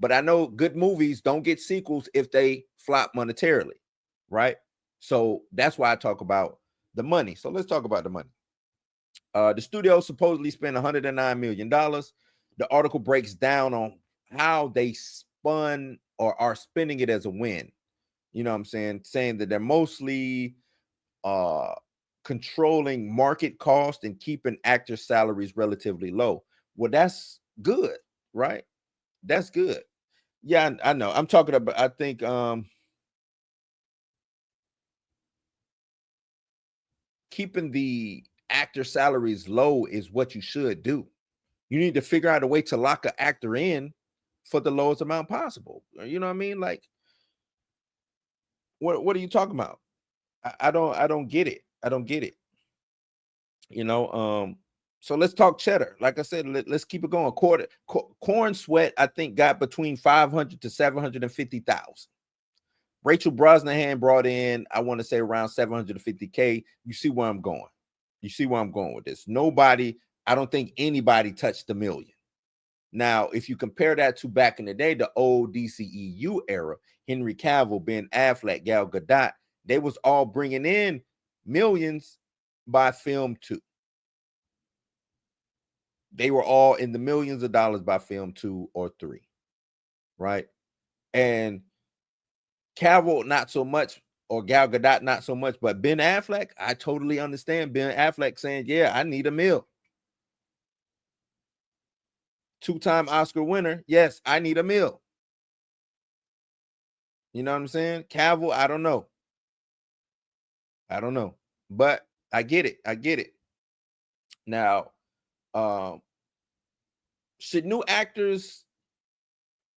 Speaker 3: but I know good movies don't get sequels if they flop monetarily, right? So that's why I talk about the money. So let's talk about the money. The studio supposedly spent $109 million. The article breaks down on how they spun or are spending it as a win. You know what I'm saying that they're mostly controlling market cost and keeping actors' salaries relatively low. Well, that's good, right? That's good. Yeah, I know. I'm talking about, I think keeping the actor salaries low is what you should do. You need to figure out a way to lock an actor in for the lowest amount possible. You know what I mean? Like, what are you talking about? I don't get it. I don't get it. You know, so let's talk cheddar. Like I said, let's keep it going. Corn Sweat, I think, got between 500 to 750,000. Rachel Brosnahan brought in, I want to say, around 750K. You see where I'm going. You see where I'm going with this. I don't think anybody touched the million. Now, if you compare that to back in the day, the old DCEU era, Henry Cavill, Ben Affleck, Gal Gadot, they was all bringing in millions by film 2. They were all in the millions of dollars by film 2 or 3, right? And Cavill, not so much, or Gal Gadot, not so much, but Ben Affleck, I totally understand Ben Affleck saying, yeah, I need $1 million. 2-time Oscar winner, yes, I need $1 million. You know what I'm saying? Cavill, I don't know. But I get it. Now, should new actors,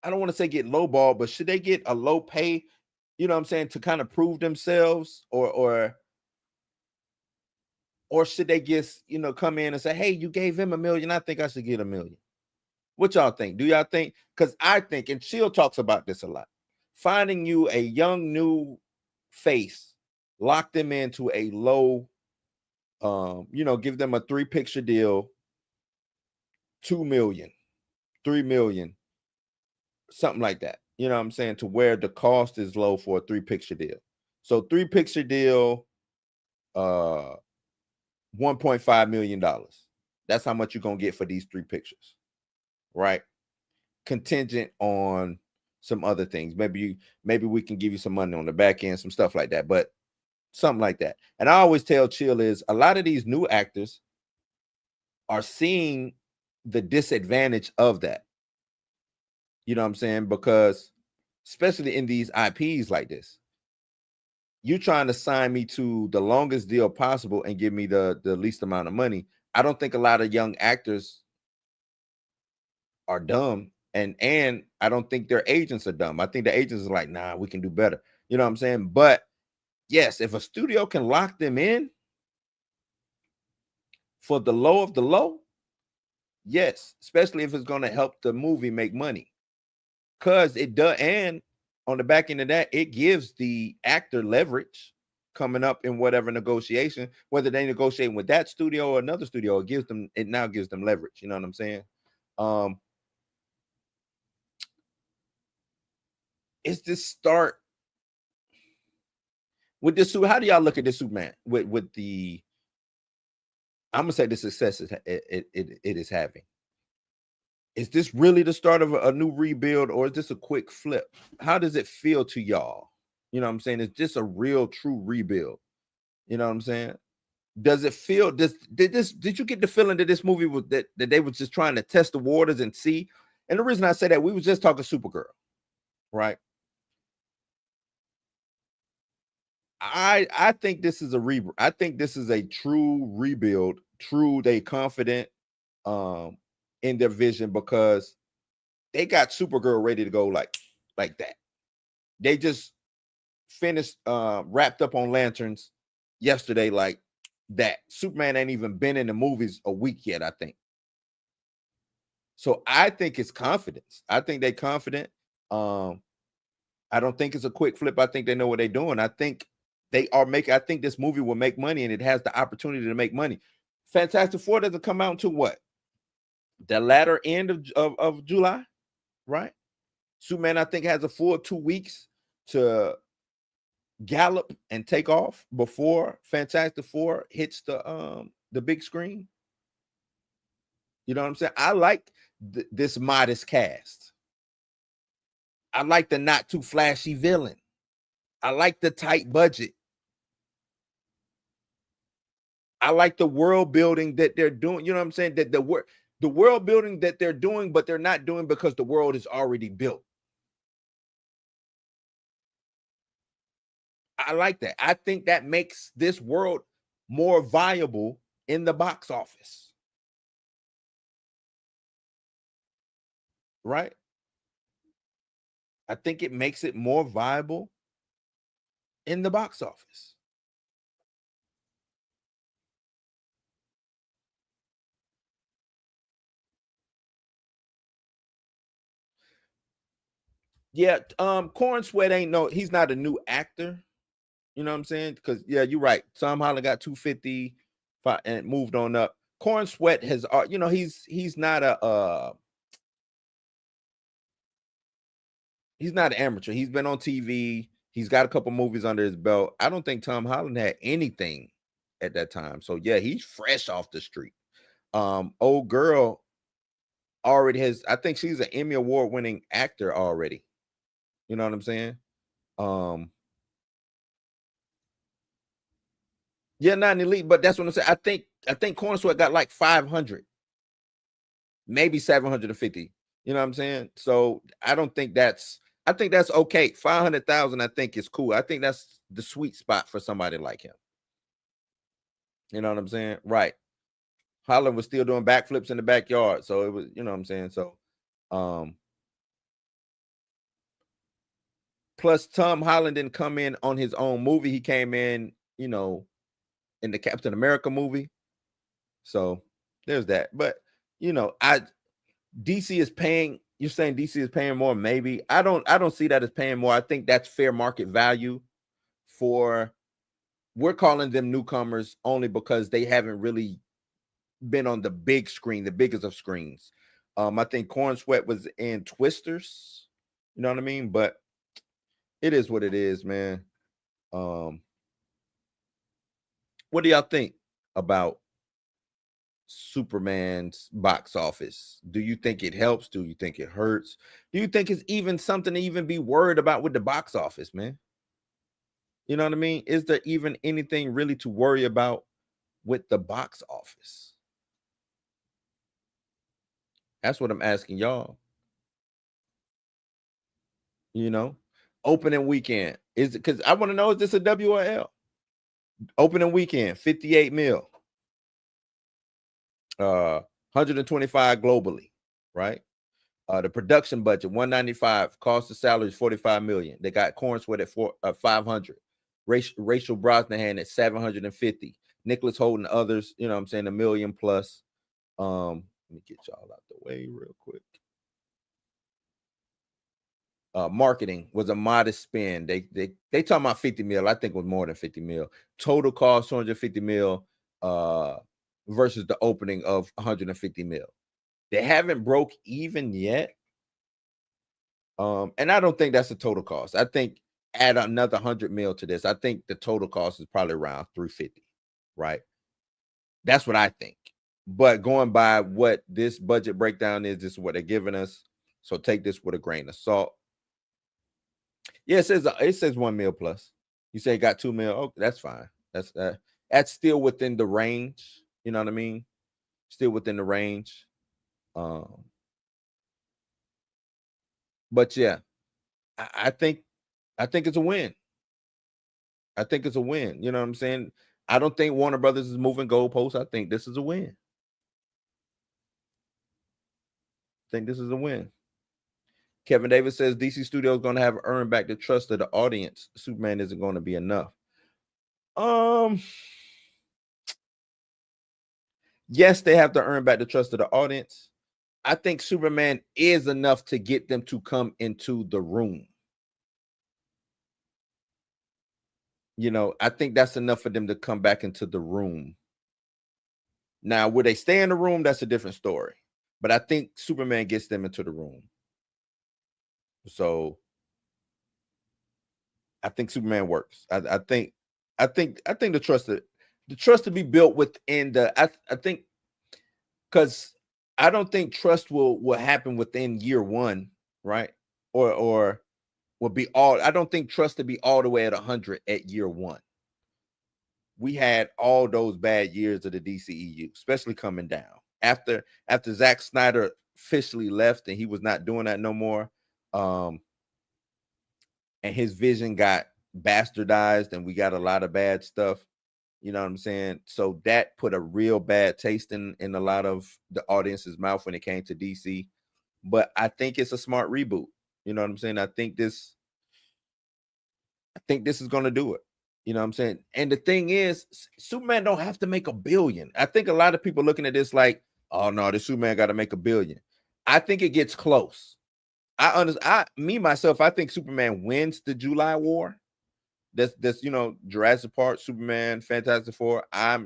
Speaker 3: I don't want to say get lowball, but should they get a low pay, you know what I'm saying, to kind of prove themselves, or should they just, come in and say, hey, you gave him $1 million, I think I should get $1 million? What y'all think? Do y'all think? Because I think, and Shield talks about this a lot, finding you a young new face, lock them into a low, give them a 3-picture deal, $2 million, $3 million, something like that. You know what I'm saying? To where the cost is low for a 3-picture deal. So 3-picture deal, $1.5 million. That's how much you're gonna get for these 3 pictures, right? Contingent on some other things. Maybe we can give you some money on the back end, some stuff like that, but something like that. And I always tell Chill is a lot of these new actors are seeing the disadvantage of that. You know what I'm saying? Because especially in these IPs like this, you trying to sign me to the longest deal possible and give me the least amount of money. I don't think a lot of young actors are dumb, and I don't think their agents are dumb. I think the agents are like, nah, we can do better. You know what I'm saying? But yes, if a studio can lock them in for the low of the low, yes, especially if it's going to help the movie make money, because it does. And on the back end of that, it gives the actor leverage coming up in whatever negotiation, whether they negotiate with that studio or another studio. It now gives them leverage. You know what I'm saying? It's this start with this suit. How do y'all look at this Superman with the? I'm gonna say the success it is having. Is this really the start of a new rebuild, or is this a quick flip? How does it feel to y'all? You know what I'm saying? Is this a real, true rebuild? You know what I'm saying? Does it feel? Did you get the feeling that this movie was that they were just trying to test the waters and see? And the reason I say that, we was just talking Supergirl, right? I think this is I think this is a true rebuild. True, they confident in their vision, because they got Supergirl ready to go like that. They just finished wrapped up on Lanterns yesterday like that. Superman ain't even been in the movies a week yet, I think. So I think it's confidence. I think they confident. I don't think it's a quick flip. I think they know what they're doing. I think they are making. I think this movie will make money, and it has the opportunity to make money. Fantastic Four doesn't come out until what? The latter end of July, right? Superman, I think, has a full 2 weeks to gallop and take off before Fantastic Four hits the big screen. You know what I'm saying? I like this modest cast. I like the not too flashy villain. I like the tight budget. I like the world building that they're doing. You know what I'm saying? That the world building that they're doing, but they're not doing because the world is already built. I like that. I think that makes this world more viable in the box office. Right? I think it makes it more viable in the box office. Yeah, Corn Sweat he's not a new actor. You know what I'm saying? Because yeah, you're right. Tom Holland got 250 and moved on up. Corn Sweat has, he's not he's not an amateur. He's been on TV. He's got a couple movies under his belt. I don't think Tom Holland had anything at that time. So yeah, he's fresh off the street. Old girl already has, I think she's an Emmy Award winning actor already. You know what I'm saying? Yeah, not an elite, but that's what I'm saying. I think Corn Sweat got like 500, maybe 750. You know what I'm saying? So I think that's okay. 500,000, I think, is cool. I think that's the sweet spot for somebody like him. You know what I'm saying? Right. Holland was still doing backflips in the backyard. So it was, you know what I'm saying? So plus Tom Holland didn't come in on his own movie. He came in, in the Captain America movie. So there's that. But DC is paying. You're saying DC is paying more? Maybe. I don't see that as paying more. I think that's fair market value for. We're calling them newcomers only because they haven't really been on the big screen, the biggest of screens. I think Corn Sweat was in Twisters. You know what I mean? But it is what it is, man. What do y'all think about Superman's box office? Do you think it helps? Do you think it hurts? Do you think it's even something to even be worried about with the box office, man? You know what I mean? Is there even anything really to worry about with the box office? That's what I'm asking y'all. Opening weekend. Is it, because I want to know, is this a W or L? Opening weekend, 58 mil. 125 globally, right? The production budget 195, cost of salaries 45 million. They got Corn Sweat at 500. Rachel Brosnahan at 750. Nicholas Holt and others, you know what I'm saying, $1 million plus. Let me get y'all out the way real quick. Marketing was a modest spend. They talking about 50 mil. I think it was more than 50 mil. Total cost 250 mil versus the opening of 150 mil. They haven't broke even yet. And I don't think that's the total cost. I think add another 100 mil to this. I think the total cost is probably around 350, right? That's what I think. But going by what this budget breakdown is, this is what they're giving us. So take this with a grain of salt. Yeah, it says 1 mil plus. You say it got 2 mil. Oh, that's fine. That's still within the range. You know what I mean? Still within the range. But yeah, I think it's a win. I think it's a win. You know what I'm saying? I don't think Warner Brothers is moving goalposts. I think this is a win. Kevin Davis says DC Studios is going to have to earn back the trust of the audience. Superman isn't going to be enough. Yes, they have to earn back the trust of the audience. I think Superman is enough to get them to come into the room. I think that's enough for them to come back into the room. Now, would they stay in the room? That's a different story. But I think Superman gets them into the room. So I think Superman works. I think the trust to be built within I think, because I don't think trust will happen within year one, right? Or will be all. I don't think trust to be all the way at 100 at year one. We had all those bad years of the DCEU, especially coming down after Zack Snyder officially left and he was not doing that no more. And his vision got bastardized and we got a lot of bad stuff. You know what I'm saying? So that put a real bad taste in a lot of the audience's mouth when it came to DC. But I think it's a smart reboot. You know what I'm saying? I think this is going to do it. You know what I'm saying? And the thing is, Superman don't have to make $1 billion. I think a lot of people looking at this like, oh no, the Superman got to make $1 billion. I think it gets close. I think Superman wins the July War. That's Jurassic Park, Superman, Fantastic Four. I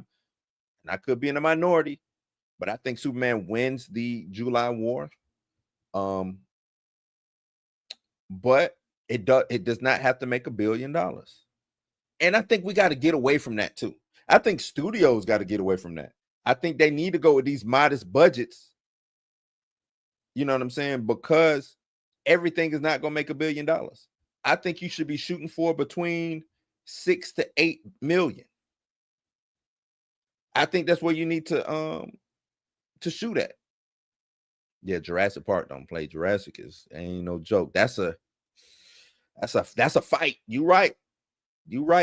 Speaker 3: could be in a minority, but I think Superman wins the July War. But it does not have to make $1 billion. And I think we got to get away from that too. I think studios got to get away from that. I think they need to go with these modest budgets. You know what I'm saying? Because everything is not going to make $1 billion. I think you should be shooting for between 6 to 8 million. I think that's where you need to shoot at. Yeah, Jurassic Park don't play. Jurassic ain't no joke. That's a fight. You right,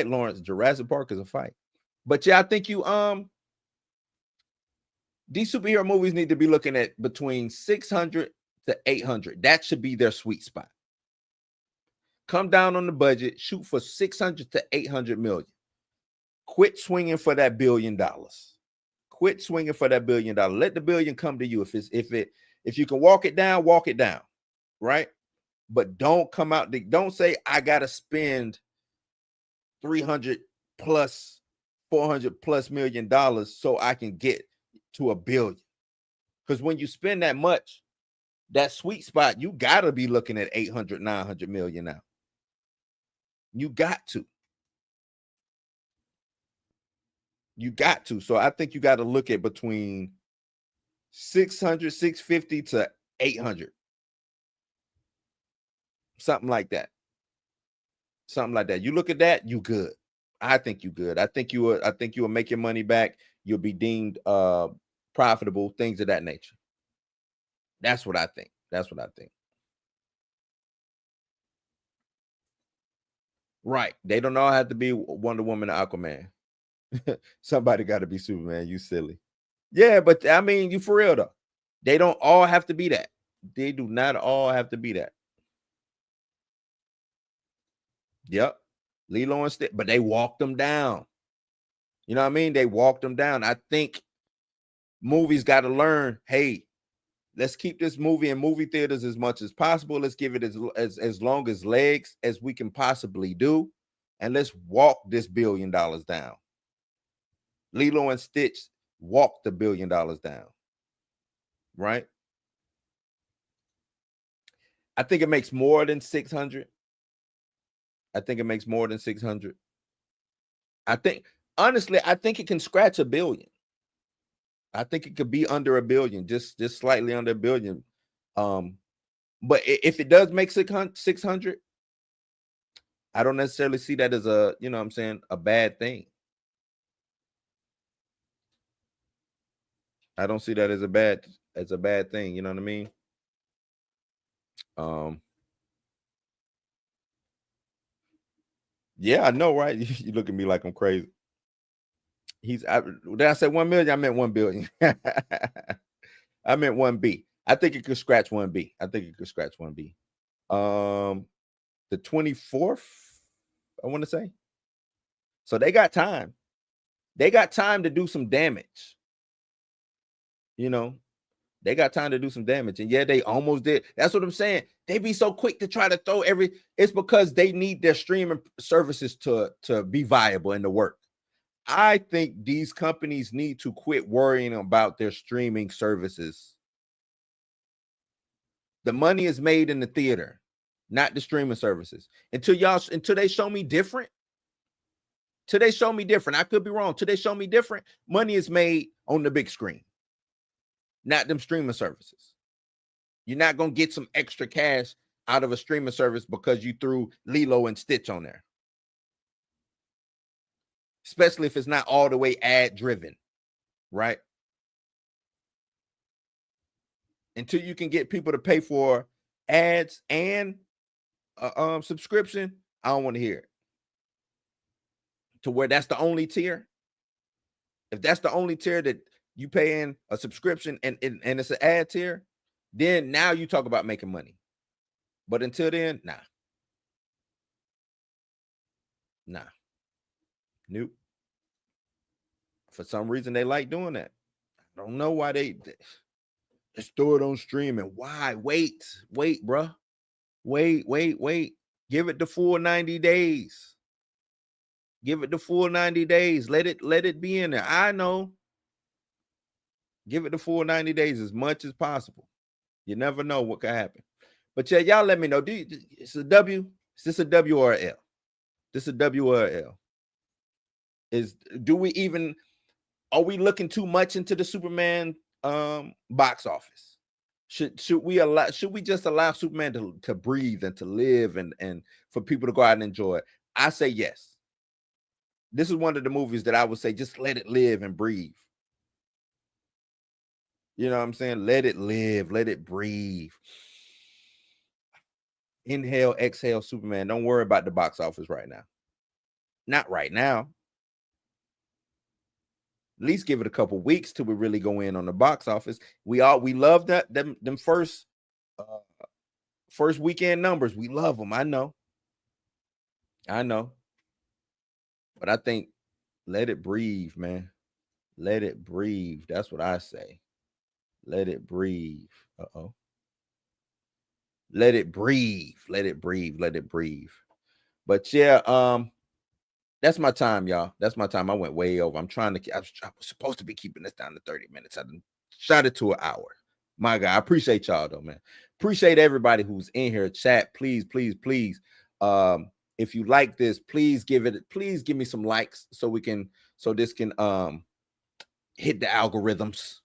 Speaker 3: Lawrence. Jurassic Park is a fight. But yeah, I think these superhero movies need to be looking at between 600 to 800. That should be their sweet spot. Come down on the budget, shoot for 600 to 800 million. Quit swinging for that $1 billion. Quit swinging for that $1 billion. Let the billion come to you. If you can walk it down, right? But don't come out. Don't say I gotta spend 300 plus, 400 plus $1 million so I can get to $1 billion. Because when you spend that much, that sweet spot, you gotta be looking at 800, 900 million now. You got to. So I think you got to look at between 600, 650 to 800. Something like that. You look at that, you good. I think you good. I think you will make your money back. You'll be deemed profitable, things of that nature. That's what I think. Right. They don't all have to be Wonder Woman or Aquaman. Somebody got to be Superman. You silly. Yeah, but I mean, you for real though. They don't all have to be that. They do not all have to be that. Yep. Lilo and Stitch, but they walked them down. You know what I mean? They walked them down. I think movies got to learn, hey, let's keep this movie in movie theaters as much as possible. Let's give it as long as legs as we can possibly do. And let's walk this $1 billion down. Lilo and Stitch walked the $1 billion down. Right? I think it makes more than 600. I think honestly, I think it can scratch $1 billion. I think it could be under $1 billion, just slightly under $1 billion. But if it does make 600, I don't necessarily see that as a bad thing. I don't see that as a bad thing. You know what I mean? Yeah, I know, right? You look at me like I'm crazy. Did I say 1 million? I meant 1 billion. I meant 1B. I think it could scratch 1B. The 24th, I want to say. So they got time. They got time to do some damage. They got time to do some damage. And yeah, they almost did. That's what I'm saying. They be so quick to try to throw it's because they need their streaming services to be viable and to work. I think these companies need to quit worrying about their streaming services. The money is made in the theater, not the streaming services. Until they show me different. Till they show me different. I could be wrong. Till they show me different. Money is made on the big screen, not them streaming services. You're not going to get some extra cash out of a streaming service because you threw Lilo and Stitch on there. Especially if it's not all the way ad driven, right? Until you can get people to pay for ads and subscription, I don't want to hear it. To where that's the only tier. If that's the only tier that you pay in a subscription and it's an ad tier, then now you talk about making money. But until then, nah. Nope. For some reason, they like doing that. I don't know why they just throw it on streaming. Why? Wait, bruh. Wait. Give it the full 90 days. Give it the full 90 days. Let it be in there. I know. Give it the full 90 days as much as possible. You never know what could happen. But yeah, y'all let me know. It's a W. Is this a W or a L? This a W or a L? Are we looking too much into the Superman box office? Should we just allow Superman to breathe and to live and for people to go out and enjoy it? I say yes. This is one of the movies that I would say just let it live and breathe. You know what I'm saying? Let it live, let it breathe. Inhale, exhale, Superman. Don't worry about the box office right now. Not right now. At least give it a couple weeks till we really go in on the box office. We love that them first weekend numbers. We love them. I know. But I think let it breathe, man. Let it breathe. That's what I say. Let it breathe. Uh-oh. Let it breathe. Let it breathe. Let it breathe. But yeah, that's my time, y'all. That's my time. I went way over. I was supposed to be keeping this down to 30 minutes. I shot it to an hour. My God, I appreciate y'all though, man. Appreciate everybody who's in here. Chat, please. If you like this, please give me some likes so this can hit the algorithms.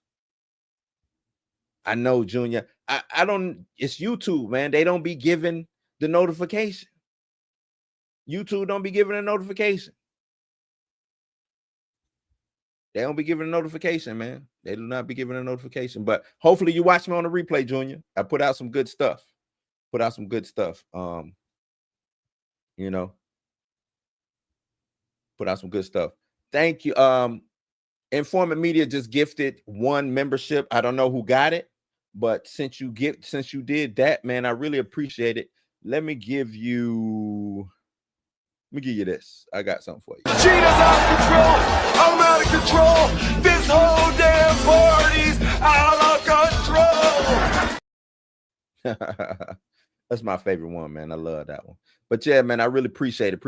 Speaker 3: I know, Junior. I don't, it's YouTube, man. They don't be giving the notification. YouTube don't be giving a notification. They don't be giving a notification, man. They do not be giving a notification. But hopefully you watch me on the replay, Junior. I put out some good stuff. You know, put out some good stuff. Thank you. Informant Media just gifted 1 membership. I don't know who got it, but since you did that, man, I really appreciate it. Let me give you this. I got something for you.
Speaker 6: Cheetah's out of control. I'm out of control. This whole damn party's out of control.
Speaker 3: That's my favorite one, man. I love that one. But yeah, man, I really appreciate it.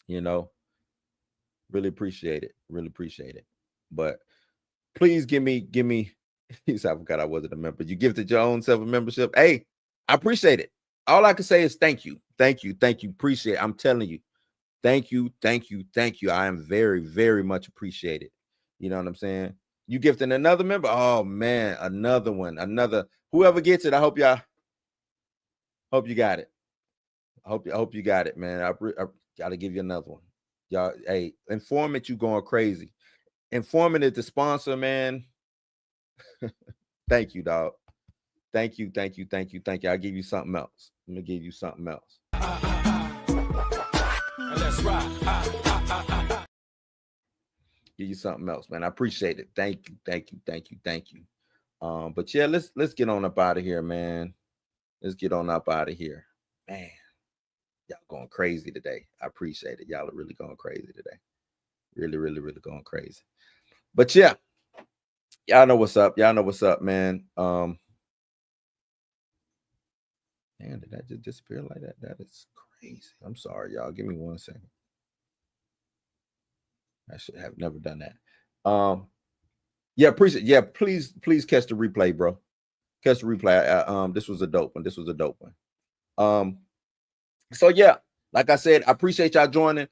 Speaker 3: You know, really appreciate it. But please give me. I forgot I wasn't a member. You gifted your own self a membership. Hey, I appreciate it. All I can say is thank you. Appreciate it. I'm telling you, thank you. I am very, very much appreciated. You know what I'm saying? You gifting another member? Oh man, another one. Whoever gets it, I hope you got it. I hope you got it, man. I gotta give you another one. Y'all, hey, Informant, you going crazy. Informant is the sponsor, man. Thank you, dog. Thank you. I'll give you something else. Let me give you something else. Let's rock. Give you something else, man. I appreciate it. Thank you. But yeah, let's get on up out of here, man. Let's get on up out of here. Man, y'all going crazy today. I appreciate it. Y'all are really going crazy today. Really, really, really going crazy. But yeah, y'all know what's up. Y'all know what's up, man. Man, did that just disappear like that? That is crazy. I'm sorry, y'all. Give me 1 second. I should have never done that. Yeah, appreciate. Yeah, please catch the replay, bro. Catch the replay. This was a dope one. This was a dope one. So yeah, like I said, I appreciate y'all joining.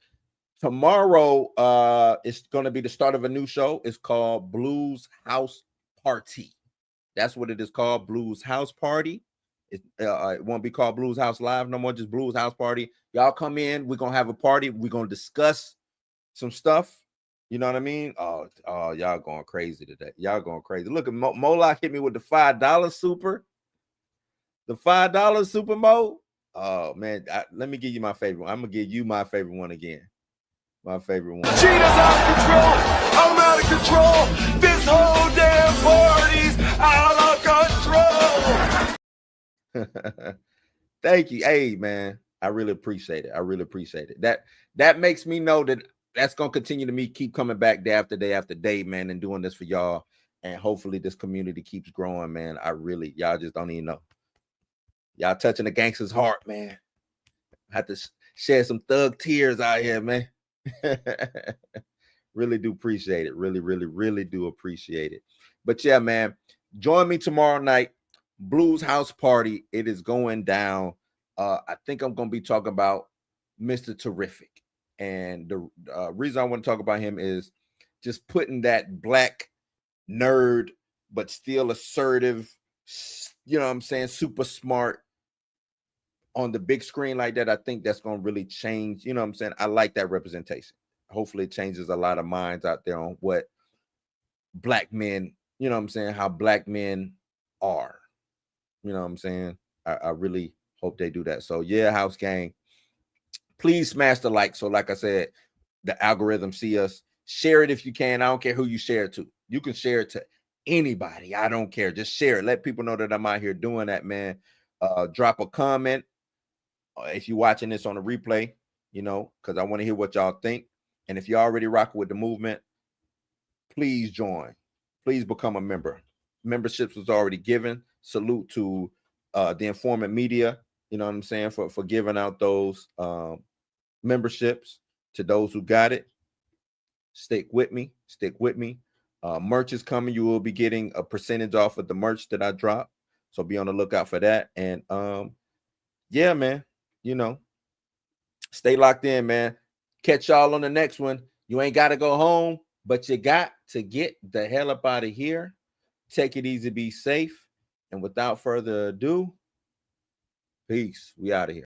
Speaker 3: Tomorrow, it's gonna be the start of a new show. It's called Blues House Party. That's what it is called, Blues House Party. It won't be called Blues House Live no more, just Blues House Party. Y'all come in. We're gonna have a party. We're gonna discuss some stuff. You know what I mean? Oh, y'all going crazy today. Y'all going crazy. Look at Moloch hit me with the $5 super. The $5 super mode. Oh man, let me give you my favorite one. I'm gonna give you my favorite one again. My favorite one.
Speaker 6: Cheetah's out of control. I'm out of control. This whole damn party's out of control.
Speaker 3: Thank you. Hey man, I really appreciate it. I really appreciate it. That makes me know that that's gonna continue to keep coming back day after day after day, man, and doing this for y'all. And hopefully this community keeps growing, man. Y'all just don't even know. Y'all touching the gangster's heart, man. I have to shed some thug tears out here, man. Really do appreciate it. Really, really, really do appreciate it. But yeah, man, join me tomorrow night. Blues House Party. It is going down. I think I'm going to be talking about Mr. Terrific. And the reason I want to talk about him is just putting that black nerd, but still assertive, you know what I'm saying, super smart on the big screen like that. I think that's going to really change. You know what I'm saying? I like that representation. Hopefully it changes a lot of minds out there on what black men, you know what I'm saying, how black men are. You know what I'm saying? I really hope they do that. So yeah, House Gang, please smash the like. So like I said, the algorithm see us. Share it if you can. I don't care who you share it to. You can share it to anybody. I don't care. Just share it. Let people know that I'm out here doing that, man. Drop a comment if you're watching this on a replay, you know, because I want to hear what y'all think. And if you're already rocking with the movement, please join. Please become a member. Memberships was already given. Salute to the Informant Media, you know what I'm saying, for giving out those memberships to those who got it. Stick with me. Stick with me. Merch is coming. You will be getting a percentage off of the merch that I drop. So be on the lookout for that. And yeah, man, you know, stay locked in, man. Catch y'all on the next one. You ain't got to go home, but you got to get the hell up out of here. Take it easy, be safe. And without further ado, peace. We out of here.